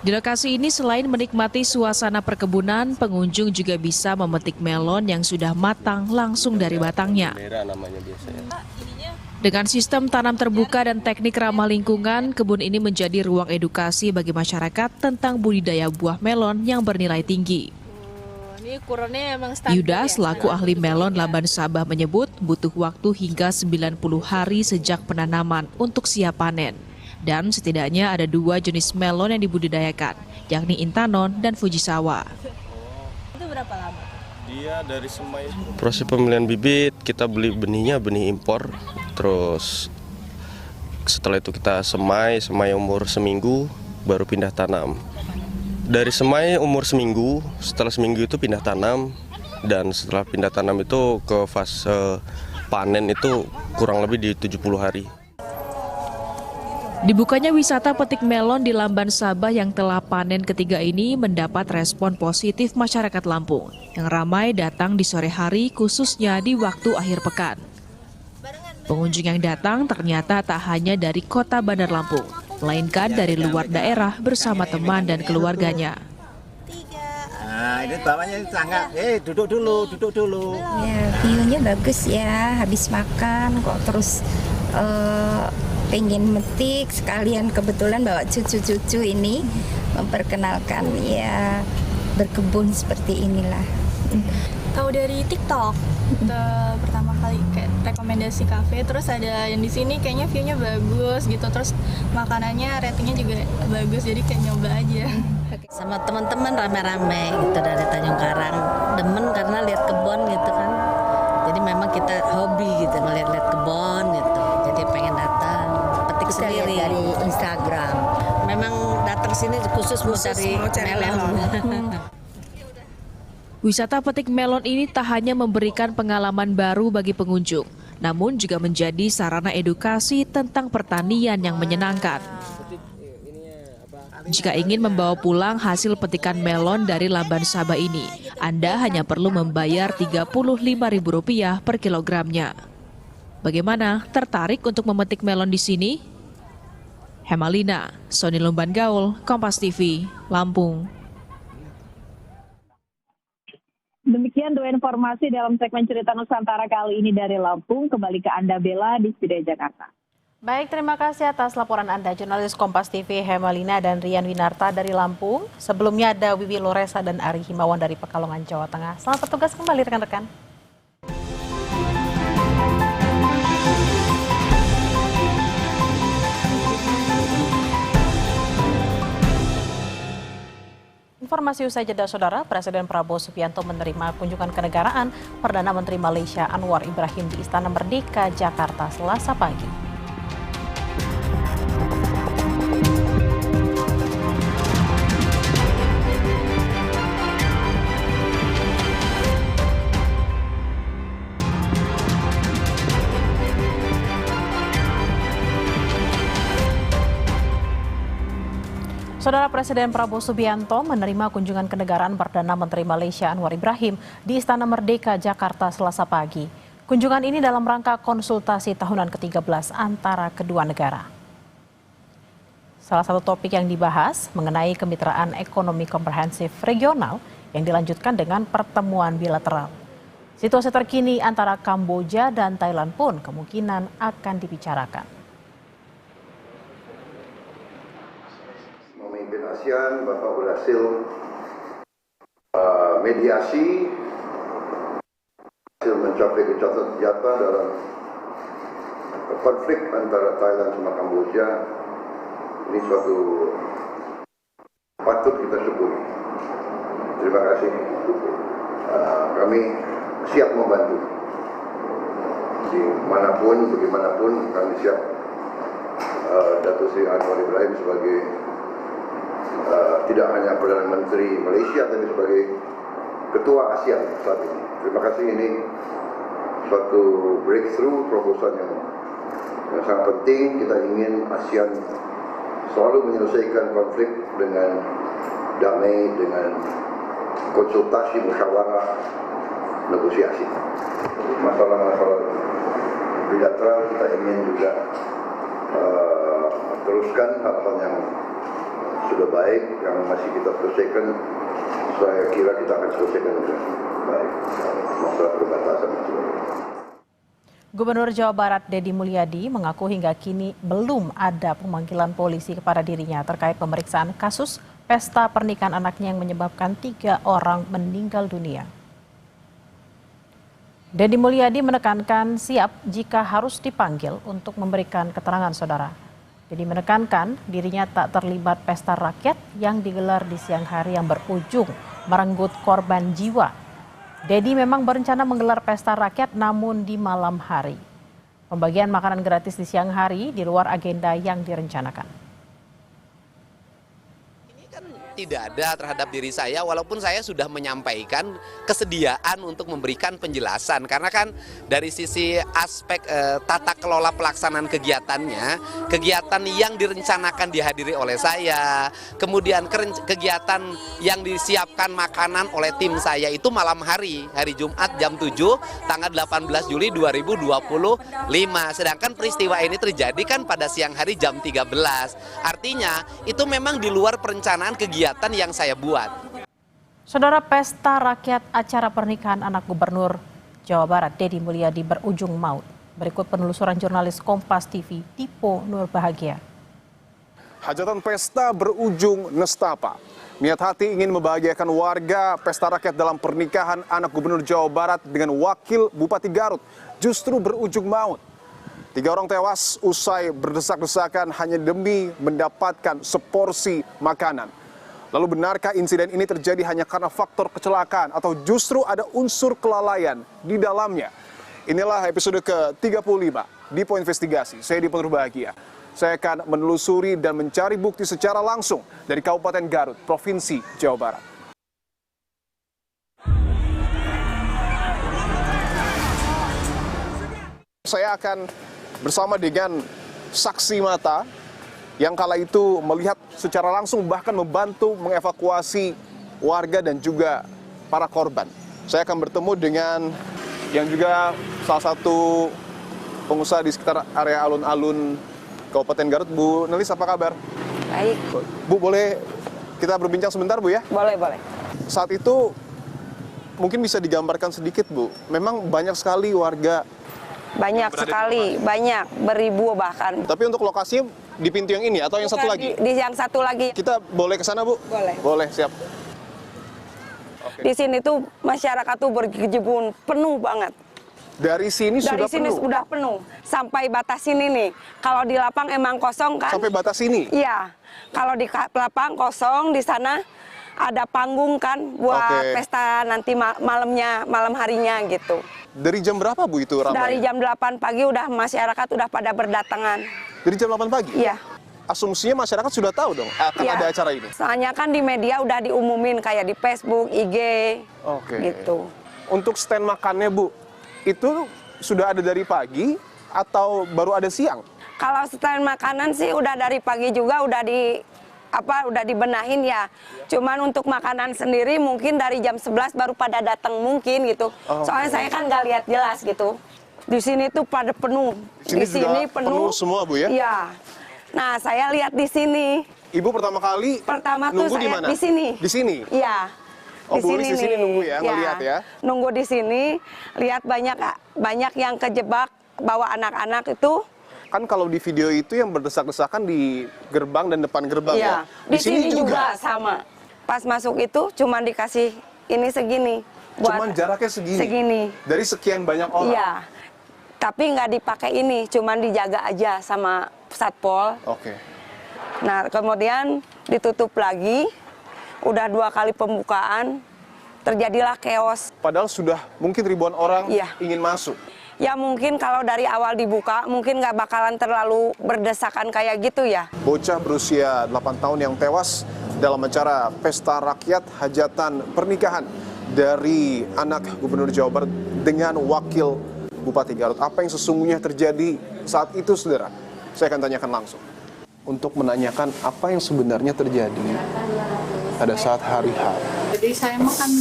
Di lokasi ini selain menikmati suasana perkebunan, pengunjung juga bisa memetik melon yang sudah matang langsung dari batangnya. Dengan sistem tanam terbuka dan teknik ramah lingkungan, kebun ini menjadi ruang edukasi bagi masyarakat tentang budidaya buah melon yang bernilai tinggi. Yuda selaku ahli melon Lamban Sabah menyebut butuh waktu hingga 90 hari sejak penanaman untuk siap panen. Dan setidaknya ada 2 jenis melon yang dibudidayakan, yakni Intanon dan Fujisawa. Itu berapa lama? Dia dari semai. Proses pemilihan bibit, kita beli benihnya, benih impor. Terus setelah itu kita semai umur seminggu, baru pindah tanam. Dari semai umur seminggu, setelah seminggu itu pindah tanam. Dan setelah pindah tanam itu ke fase panen itu kurang lebih di 70 hari. Dibukanya wisata petik melon di Lamban Sabah yang telah panen ketiga ini mendapat respon positif masyarakat Lampung yang ramai datang di sore hari khususnya di waktu akhir pekan. Pengunjung yang datang ternyata tak hanya dari kota Bandar Lampung, melainkan dari luar daerah bersama teman dan keluarganya. Nah, ini bawahnya sangat, duduk dulu. Ya, view-nya bagus ya, habis makan kok terus pengen metik sekalian, kebetulan bawa cucu-cucu ini memperkenalkan ya berkebun seperti inilah. Tahu dari TikTok, pertama kali kayak rekomendasi kafe, terus ada yang di sini kayaknya view-nya bagus gitu, terus makanannya ratingnya juga bagus, jadi kayak nyoba aja. Sama teman-teman rame-rame gitu dari Tanjung Karang, demen karena lihat kebun gitu kan, jadi memang kita hobi gitu ngeliat-liat kebun gitu, jadi pengen datang petik sendiri dari Instagram. Memang datang sini khusus mau cari melon. Wisata petik melon ini tak hanya memberikan pengalaman baru bagi pengunjung, namun juga menjadi sarana edukasi tentang pertanian yang menyenangkan. Jika ingin membawa pulang hasil petikan melon dari Lamban Sabah ini, Anda hanya perlu membayar Rp35.000 per kilogramnya. Bagaimana? Tertarik untuk memetik melon di sini? Hemalina, Sony Lumban Gaul, Kompas TV, Lampung. Demikian 2 informasi dalam segmen Cerita Nusantara kali ini dari Lampung. Kembali ke Anda Bella di Studio Jakarta. Baik, terima kasih atas laporan Anda, jurnalis Kompas TV Hemalina dan Rian Winarta dari Lampung. Sebelumnya ada Wiwi Loresa dan Ari Himawan dari Pekalongan, Jawa Tengah. Selamat bertugas kembali rekan-rekan. Informasi usai jeda, Saudara, Presiden Prabowo Subianto menerima kunjungan kenegaraan Perdana Menteri Malaysia Anwar Ibrahim di Istana Merdeka, Jakarta, Selasa pagi. Saudara, Presiden Prabowo Subianto menerima kunjungan kenegaraan Perdana Menteri Malaysia Anwar Ibrahim di Istana Merdeka, Jakarta, Selasa pagi. Kunjungan ini dalam rangka konsultasi tahunan ke-13 antara kedua negara. Salah satu topik yang dibahas mengenai kemitraan ekonomi komprehensif regional yang dilanjutkan dengan pertemuan bilateral. Situasi terkini antara Kamboja dan Thailand pun kemungkinan akan dibicarakan. Memimpin ASEAN, Bapak berhasil mediasi, berhasil mencapai kesejahteraan dalam konflik antara Thailand sama Kamboja. Ini suatu patut kita syukuri. Terima kasih. Kami siap membantu. Dimanapun, bagaimanapun kami siap. Datuk Seri Anwar Ibrahim sebagai tidak hanya Perdana Menteri Malaysia, tapi sebagai Ketua ASEAN saat ini. Terima kasih, ini suatu breakthrough, terobosan yang sangat penting. Kita ingin ASEAN selalu menyelesaikan konflik dengan damai, dengan konsultasi, musyawarah, negosiasi. Masalah-masalah bilateral kita ingin juga teruskan hal-hal yang sudah baik, yang masih kita selesaikan. Saya kira kita akan selesaikan dengan baik masalah perbatasan. Gubernur Jawa Barat Deddy Mulyadi mengaku hingga kini belum ada pemanggilan polisi kepada dirinya terkait pemeriksaan kasus pesta pernikahan anaknya yang menyebabkan 3 orang meninggal dunia. Deddy Mulyadi menekankan siap jika harus dipanggil untuk memberikan keterangan, Saudara. Deddy menekankan dirinya tak terlibat pesta rakyat yang digelar di siang hari yang berujung merenggut korban jiwa. Deddy memang berencana menggelar pesta rakyat namun di malam hari. Pembagian makanan gratis di siang hari di luar agenda yang direncanakan. Tidak ada terhadap diri saya, walaupun saya sudah menyampaikan kesediaan untuk memberikan penjelasan. Karena kan dari sisi aspek tata kelola pelaksanaan kegiatannya, kegiatan yang direncanakan dihadiri oleh saya, kemudian kegiatan yang disiapkan makanan oleh tim saya itu malam hari Jumat jam 7, tanggal 18 Juli 2025. Sedangkan peristiwa ini terjadi kan pada siang hari jam 13. Artinya itu memang di luar perencanaan kegiatan yang saya buat. Saudara, pesta rakyat acara pernikahan anak Gubernur Jawa Barat Deddy Mulyadi berujung maut. Berikut penelusuran jurnalis Kompas TV Dipo Nurbahagia. Hajatan pesta berujung nestapa. Niat hati ingin membahagiakan warga, pesta rakyat dalam pernikahan anak Gubernur Jawa Barat dengan Wakil Bupati Garut justru berujung maut. 3 orang tewas usai berdesak-desakan hanya demi mendapatkan seporsi makanan. Lalu benarkah insiden ini terjadi hanya karena faktor kecelakaan atau justru ada unsur kelalaian di dalamnya? Inilah episode ke-35 Dipo Investigasi. Saya Dipo Nurbahagia. Saya akan menelusuri dan mencari bukti secara langsung dari Kabupaten Garut, Provinsi Jawa Barat. Saya akan bersama dengan saksi mata yang kala itu melihat secara langsung bahkan membantu mengevakuasi warga dan juga para korban. Saya akan bertemu dengan yang juga salah satu pengusaha di sekitar area alun-alun Kabupaten Garut, Bu Nelis, apa kabar? Baik. Bu, boleh kita berbincang sebentar, Bu, ya? Boleh, boleh. Saat itu mungkin bisa digambarkan sedikit, Bu. Memang banyak sekali warga Banyak sekali, banyak, beribu bahkan. Tapi untuk lokasinya di pintu yang ini atau yang satu lagi? Di yang satu lagi. Kita boleh ke sana, Bu? Boleh. Boleh, siap. Di sini tuh masyarakat tuh berkejebun penuh banget. Dari sini Dari sudah sini penuh? sudah penuh. Sampai batas sini nih. Kalau di lapang emang kosong kan? Sampai batas sini? Iya. Kalau di lapang kosong, di sana ada panggung kan buat pesta nanti malam harinya gitu. Dari jam berapa, Bu, itu ramai? Dari jam 8 pagi udah masyarakat udah pada berdatangan. Dari jam 8 pagi? Iya. Asumsinya masyarakat sudah tahu dong akan ada acara ini? Soalnya kan di media udah diumumin kayak di Facebook, IG, gitu. Untuk stand makannya, Bu, itu sudah ada dari pagi atau baru ada siang? Kalau stand makanan sih udah dari pagi juga udah dibenahin ya. Cuman untuk makanan sendiri mungkin dari jam 11 baru pada datang mungkin gitu. Soalnya saya kan nggak lihat jelas gitu. Di sini tuh pada penuh. Di sini penuh semua, Bu, ya? Iya. Nah, saya lihat di sini. Ibu pertama kali nunggu di mana? Di sini. Di sini? Iya. Oh, Bu Lis di sini nunggu ya, ngelihat ya? Nunggu di sini, lihat banyak yang kejebak bawa anak-anak itu. Kan kalau di video itu yang berdesak-desakan di gerbang dan depan gerbang ya? Di sini juga sama. Pas masuk itu cuma dikasih ini segini. Cuman jaraknya segini? Segini. Dari sekian banyak orang? Iya. Tapi nggak dipakai ini, cuman dijaga aja sama Satpol. Nah, kemudian ditutup lagi. Udah 2 kali pembukaan, terjadilah chaos. Padahal sudah mungkin ribuan orang ingin masuk. Ya mungkin kalau dari awal dibuka, mungkin nggak bakalan terlalu berdesakan kayak gitu ya. Bocah berusia 8 tahun yang tewas dalam acara pesta rakyat hajatan pernikahan dari anak Gubernur Jawa Barat dengan wakil Bupati Garut. Apa yang sesungguhnya terjadi saat itu, saudara? Saya akan tanyakan langsung. Untuk menanyakan apa yang sebenarnya terjadi pada saat hari H. Jadi saya makan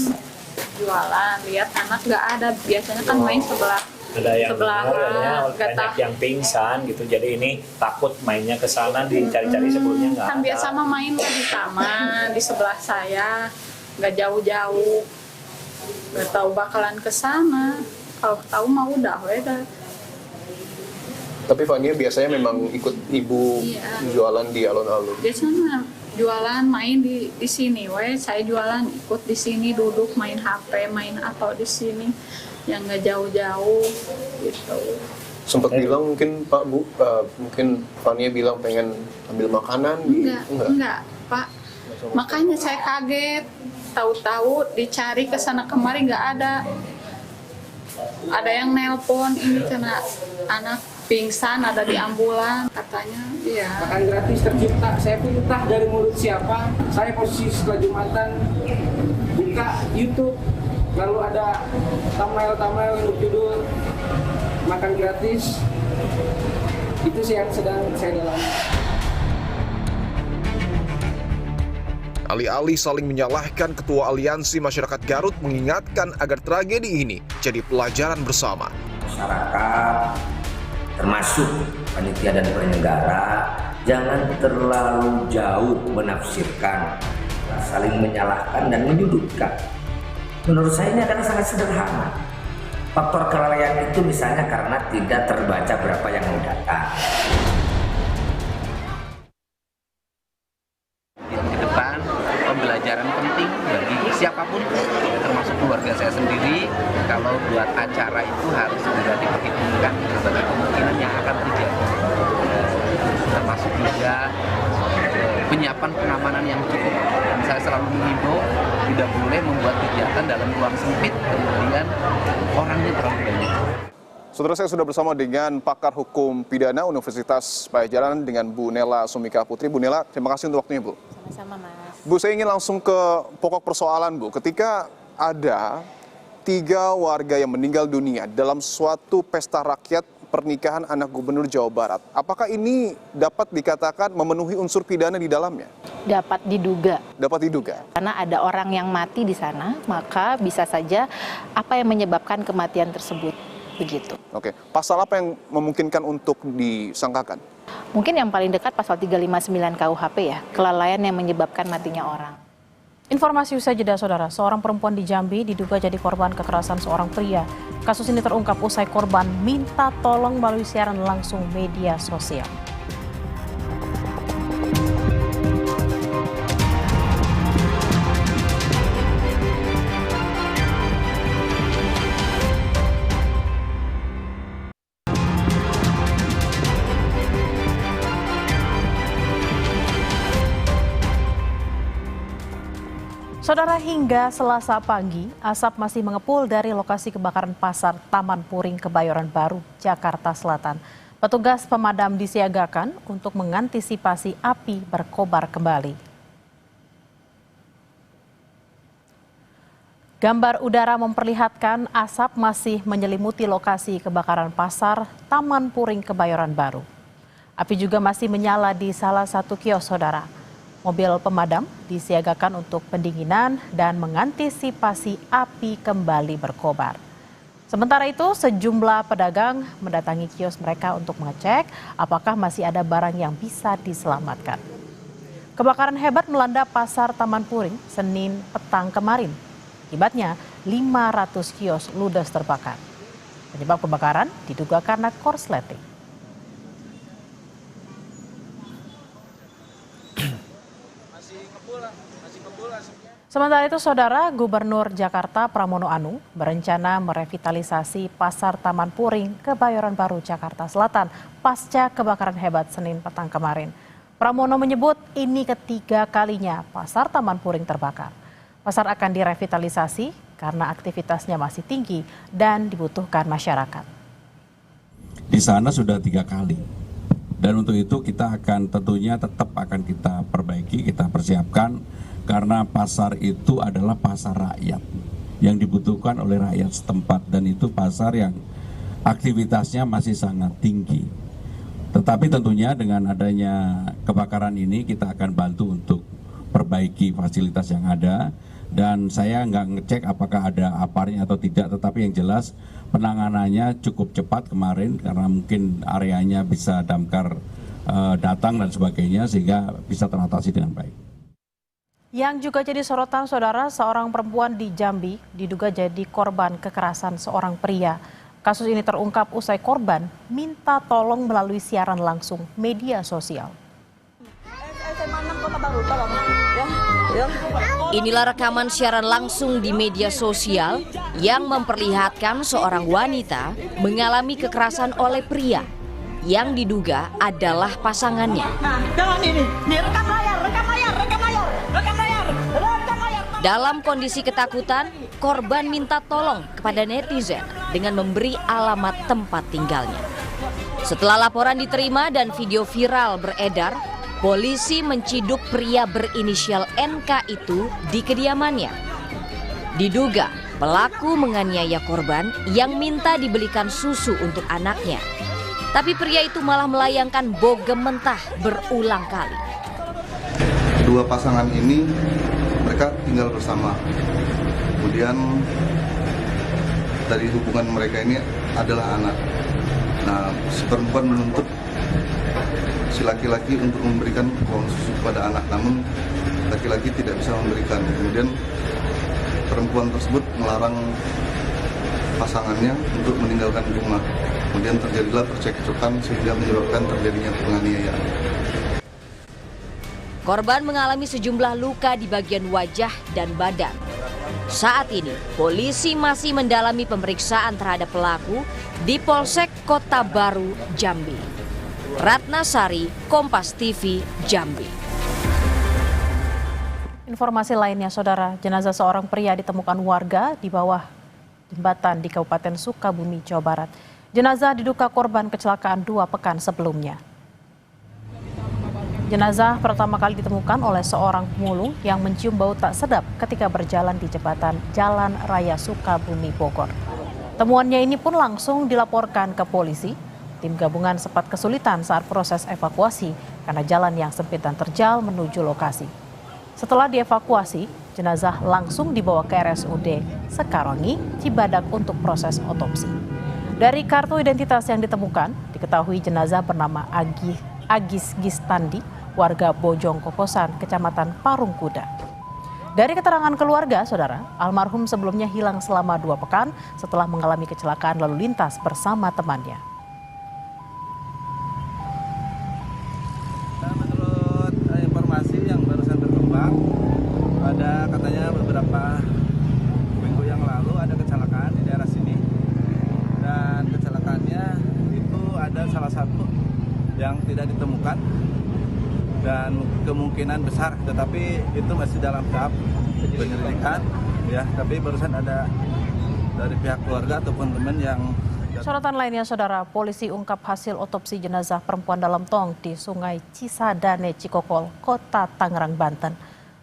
jualan, lihat anak nggak ada. Biasanya kan main sebelah. Ada yang banyak yang pingsan gitu, jadi ini takut mainnya ke sana, dicari-cari sebelumnya nggak ada. Kan biasa mah main di taman di sebelah saya, nggak jauh-jauh, nggak tahu bakalan ke sana. Kalau tahu mah udah. Tapi Fania biasanya memang ikut ibu jualan di alun-alun. Biasanya jualan main di sini, saya jualan ikut di sini, duduk main HP, main atau di sini. Yang nggak jauh-jauh gitu. Sempat bilang mungkin Pak Bu, mungkin Fania bilang pengen ambil makanan? Enggak Pak. Makanya saya kaget, tahu-tahu dicari ke sana kemari nggak ada. Ada yang nelpon ini kena anak pingsan ada di ambulan katanya. Iya. Makan gratis tercipta. Saya pun entah dari mulut siapa. Saya posisi setelah Jumatan buka YouTube. Lalu ada thumbnail untuk judul makan gratis. Itu sih yang sedang saya dalami. Alih-alih saling menyalahkan, Ketua Aliansi Masyarakat Garut mengingatkan agar tragedi ini jadi pelajaran bersama. Masyarakat, termasuk panitia dan penyelenggara, jangan terlalu jauh menafsirkan, saling menyalahkan dan menyudutkan. Menurut saya ini adalah sangat sederhana. Faktor kelalaian itu misalnya karena tidak terbaca berapa yang mau datang. Ke depan, pembelajaran penting bagi siapapun, termasuk keluarga saya sendiri, kalau buat acara itu harus segera diperhitungkan berbagai kemungkinan yang akan terjadi. Termasuk juga penyiapan pengamanan yang cukup. Dan saya selalu menghimbau tidak boleh membuat kegiatan dalam ruang sempit, kemudian orangnya terlalu banyak. Saudara, saya sudah bersama dengan pakar hukum pidana Universitas Padjadjaran dengan Bu Nela Sumika Putri. Bu Nela, terima kasih untuk waktunya, Bu. Sama Mas. Bu, saya ingin langsung ke pokok persoalan, Bu. Ketika ada 3 warga yang meninggal dunia dalam suatu pesta rakyat pernikahan anak Gubernur Jawa Barat, apakah ini dapat dikatakan memenuhi unsur pidana di dalamnya? Dapat diduga. Dapat diduga. Karena ada orang yang mati di sana, maka bisa saja apa yang menyebabkan kematian tersebut. Begitu. Oke, pasal apa yang memungkinkan untuk disangkakan? Mungkin yang paling dekat pasal 359 KUHP ya, kelalaian yang menyebabkan matinya orang. Informasi usai jeda, saudara. Seorang perempuan di Jambi diduga jadi korban kekerasan seorang pria. Kasus ini terungkap usai korban minta tolong melalui siaran langsung media sosial. Saudara, hingga Selasa pagi, asap masih mengepul dari lokasi kebakaran pasar Taman Puring, Kebayoran Baru, Jakarta Selatan. Petugas pemadam disiagakan untuk mengantisipasi api berkobar kembali. Gambar udara memperlihatkan asap masih menyelimuti lokasi kebakaran pasar Taman Puring, Kebayoran Baru. Api juga masih menyala di salah satu kios, saudara. Mobil pemadam disiagakan untuk pendinginan dan mengantisipasi api kembali berkobar. Sementara itu, sejumlah pedagang mendatangi kios mereka untuk mengecek apakah masih ada barang yang bisa diselamatkan. Kebakaran hebat melanda pasar Taman Puring Senin petang kemarin. Akibatnya 500 kios ludes terbakar. Penyebab kebakaran diduga karena korsleting. Sementara itu, saudara, Gubernur Jakarta Pramono Anung berencana merevitalisasi pasar Taman Puring, Kebayoran Baru, Jakarta Selatan pasca kebakaran hebat Senin petang kemarin. Pramono menyebut ini ketiga kalinya pasar Taman Puring terbakar. Pasar akan direvitalisasi karena aktivitasnya masih tinggi dan dibutuhkan masyarakat. Di sana sudah 3 kali. Dan untuk itu kita akan tentunya tetap akan kita perbaiki, kita persiapkan. Karena pasar itu adalah pasar rakyat yang dibutuhkan oleh rakyat setempat, dan itu pasar yang aktivitasnya masih sangat tinggi. Tetapi tentunya dengan adanya kebakaran ini kita akan bantu untuk perbaiki fasilitas yang ada, dan saya nggak ngecek apakah ada aparnya atau tidak, tetapi yang jelas penanganannya cukup cepat kemarin karena mungkin areanya bisa damkar datang dan sebagainya sehingga bisa teratasi dengan baik. Yang juga jadi sorotan, saudara, seorang perempuan di Jambi diduga jadi korban kekerasan seorang pria. Kasus ini terungkap usai korban minta tolong melalui siaran langsung media sosial. Inilah rekaman siaran langsung di media sosial yang memperlihatkan seorang wanita mengalami kekerasan oleh pria yang diduga adalah pasangannya. Nah, jangan ini rekam layar. Dalam kondisi ketakutan, korban minta tolong kepada netizen dengan memberi alamat tempat tinggalnya. Setelah laporan diterima dan video viral beredar, polisi menciduk pria berinisial NK itu di kediamannya. Diduga pelaku menganiaya korban yang minta dibelikan susu untuk anaknya. Tapi pria itu malah melayangkan bogem mentah berulang kali. Kedua pasangan ini mereka tinggal bersama. Kemudian dari hubungan mereka ini adalah anak. Nah, si perempuan menuntut si laki-laki untuk memberikan uang susu kepada anak, namun laki-laki tidak bisa memberikan. Kemudian perempuan tersebut melarang pasangannya untuk meninggalkan rumah. Kemudian terjadilah percekcokan sehingga menyebabkan terjadinya penganiayaan. Korban mengalami sejumlah luka di bagian wajah dan badan. Saat ini, polisi masih mendalami pemeriksaan terhadap pelaku di Polsek Kota Baru, Jambi. Ratna Sari, Kompas TV, Jambi. Informasi lainnya, saudara, jenazah seorang pria ditemukan warga di bawah jembatan di Kabupaten Sukabumi, Jawa Barat. Jenazah diduga korban kecelakaan 2 pekan sebelumnya. Jenazah pertama kali ditemukan oleh seorang pemulung yang mencium bau tak sedap ketika berjalan di jembatan Jalan Raya Sukabumi, Bogor. Temuannya ini pun langsung dilaporkan ke polisi. Tim gabungan sempat kesulitan saat proses evakuasi karena jalan yang sempit dan terjal menuju lokasi. Setelah dievakuasi, jenazah langsung dibawa ke RSUD Sekarongi, Cibadak untuk proses otopsi. Dari kartu identitas yang ditemukan, diketahui jenazah bernama Agis Gistandi, warga Bojong Kokosan, Kecamatan Parung Kuda. Dari keterangan keluarga, saudara, almarhum sebelumnya hilang selama 2 pekan setelah mengalami kecelakaan lalu lintas bersama temannya. Menurut informasi yang barusan berkembang, ada katanya beberapa minggu yang lalu ada kecelakaan di daerah sini, dan kecelakaannya itu ada salah satu yang tidak ditemukan dan kemungkinan besar, tetapi itu masih dalam tahap penyelidikan ya. Tapi barusan ada dari pihak keluarga ataupun teman yang. Sorotan lainnya, saudara, polisi ungkap hasil otopsi jenazah perempuan dalam tong di Sungai Cisadane, Cikokol, Kota Tangerang, Banten.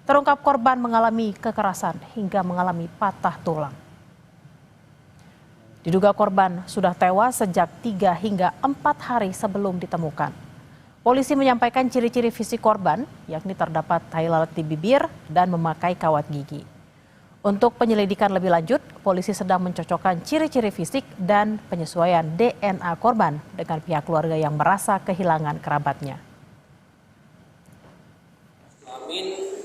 Terungkap korban mengalami kekerasan hingga mengalami patah tulang. Diduga korban sudah tewas sejak 3 hingga 4 hari sebelum ditemukan. Polisi menyampaikan ciri-ciri fisik korban, yakni terdapat tai lalat di bibir dan memakai kawat gigi. Untuk penyelidikan lebih lanjut, polisi sedang mencocokkan ciri-ciri fisik dan penyesuaian DNA korban dengan pihak keluarga yang merasa kehilangan kerabatnya. Amin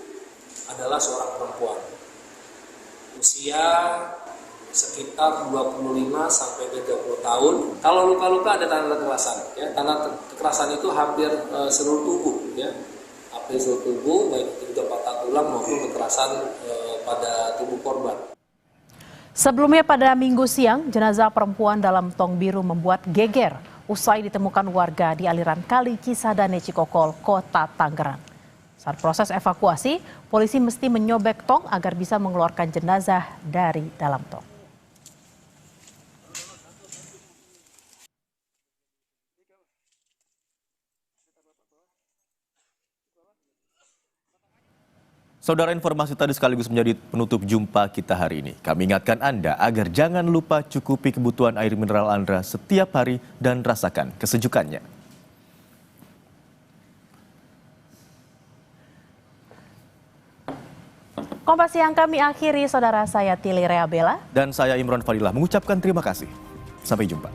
adalah seorang perempuan. Usia sekitar 25 sampai 30 tahun. Kalau luka-luka ada tanda kekerasan, ya. Tanda kekerasan itu hampir seluruh tubuh, ya. Hampir seluruh tubuh, baik itu patah tulang maupun kekerasan pada tubuh korban. Sebelumnya pada Minggu siang, jenazah perempuan dalam tong biru membuat geger usai ditemukan warga di aliran Kali Cisadane, Cikokol, Kota Tangerang. Saat proses evakuasi, polisi mesti menyobek tong agar bisa mengeluarkan jenazah dari dalam tong. Saudara, informasi tadi sekaligus menjadi penutup jumpa kita hari ini. Kami ingatkan Anda agar jangan lupa cukupi kebutuhan air mineral Anda setiap hari dan rasakan kesejukannya. Kompas yang kami akhiri, saudara. Saya Tili Rea Bella. Dan saya Imron Fadilah mengucapkan terima kasih. Sampai jumpa.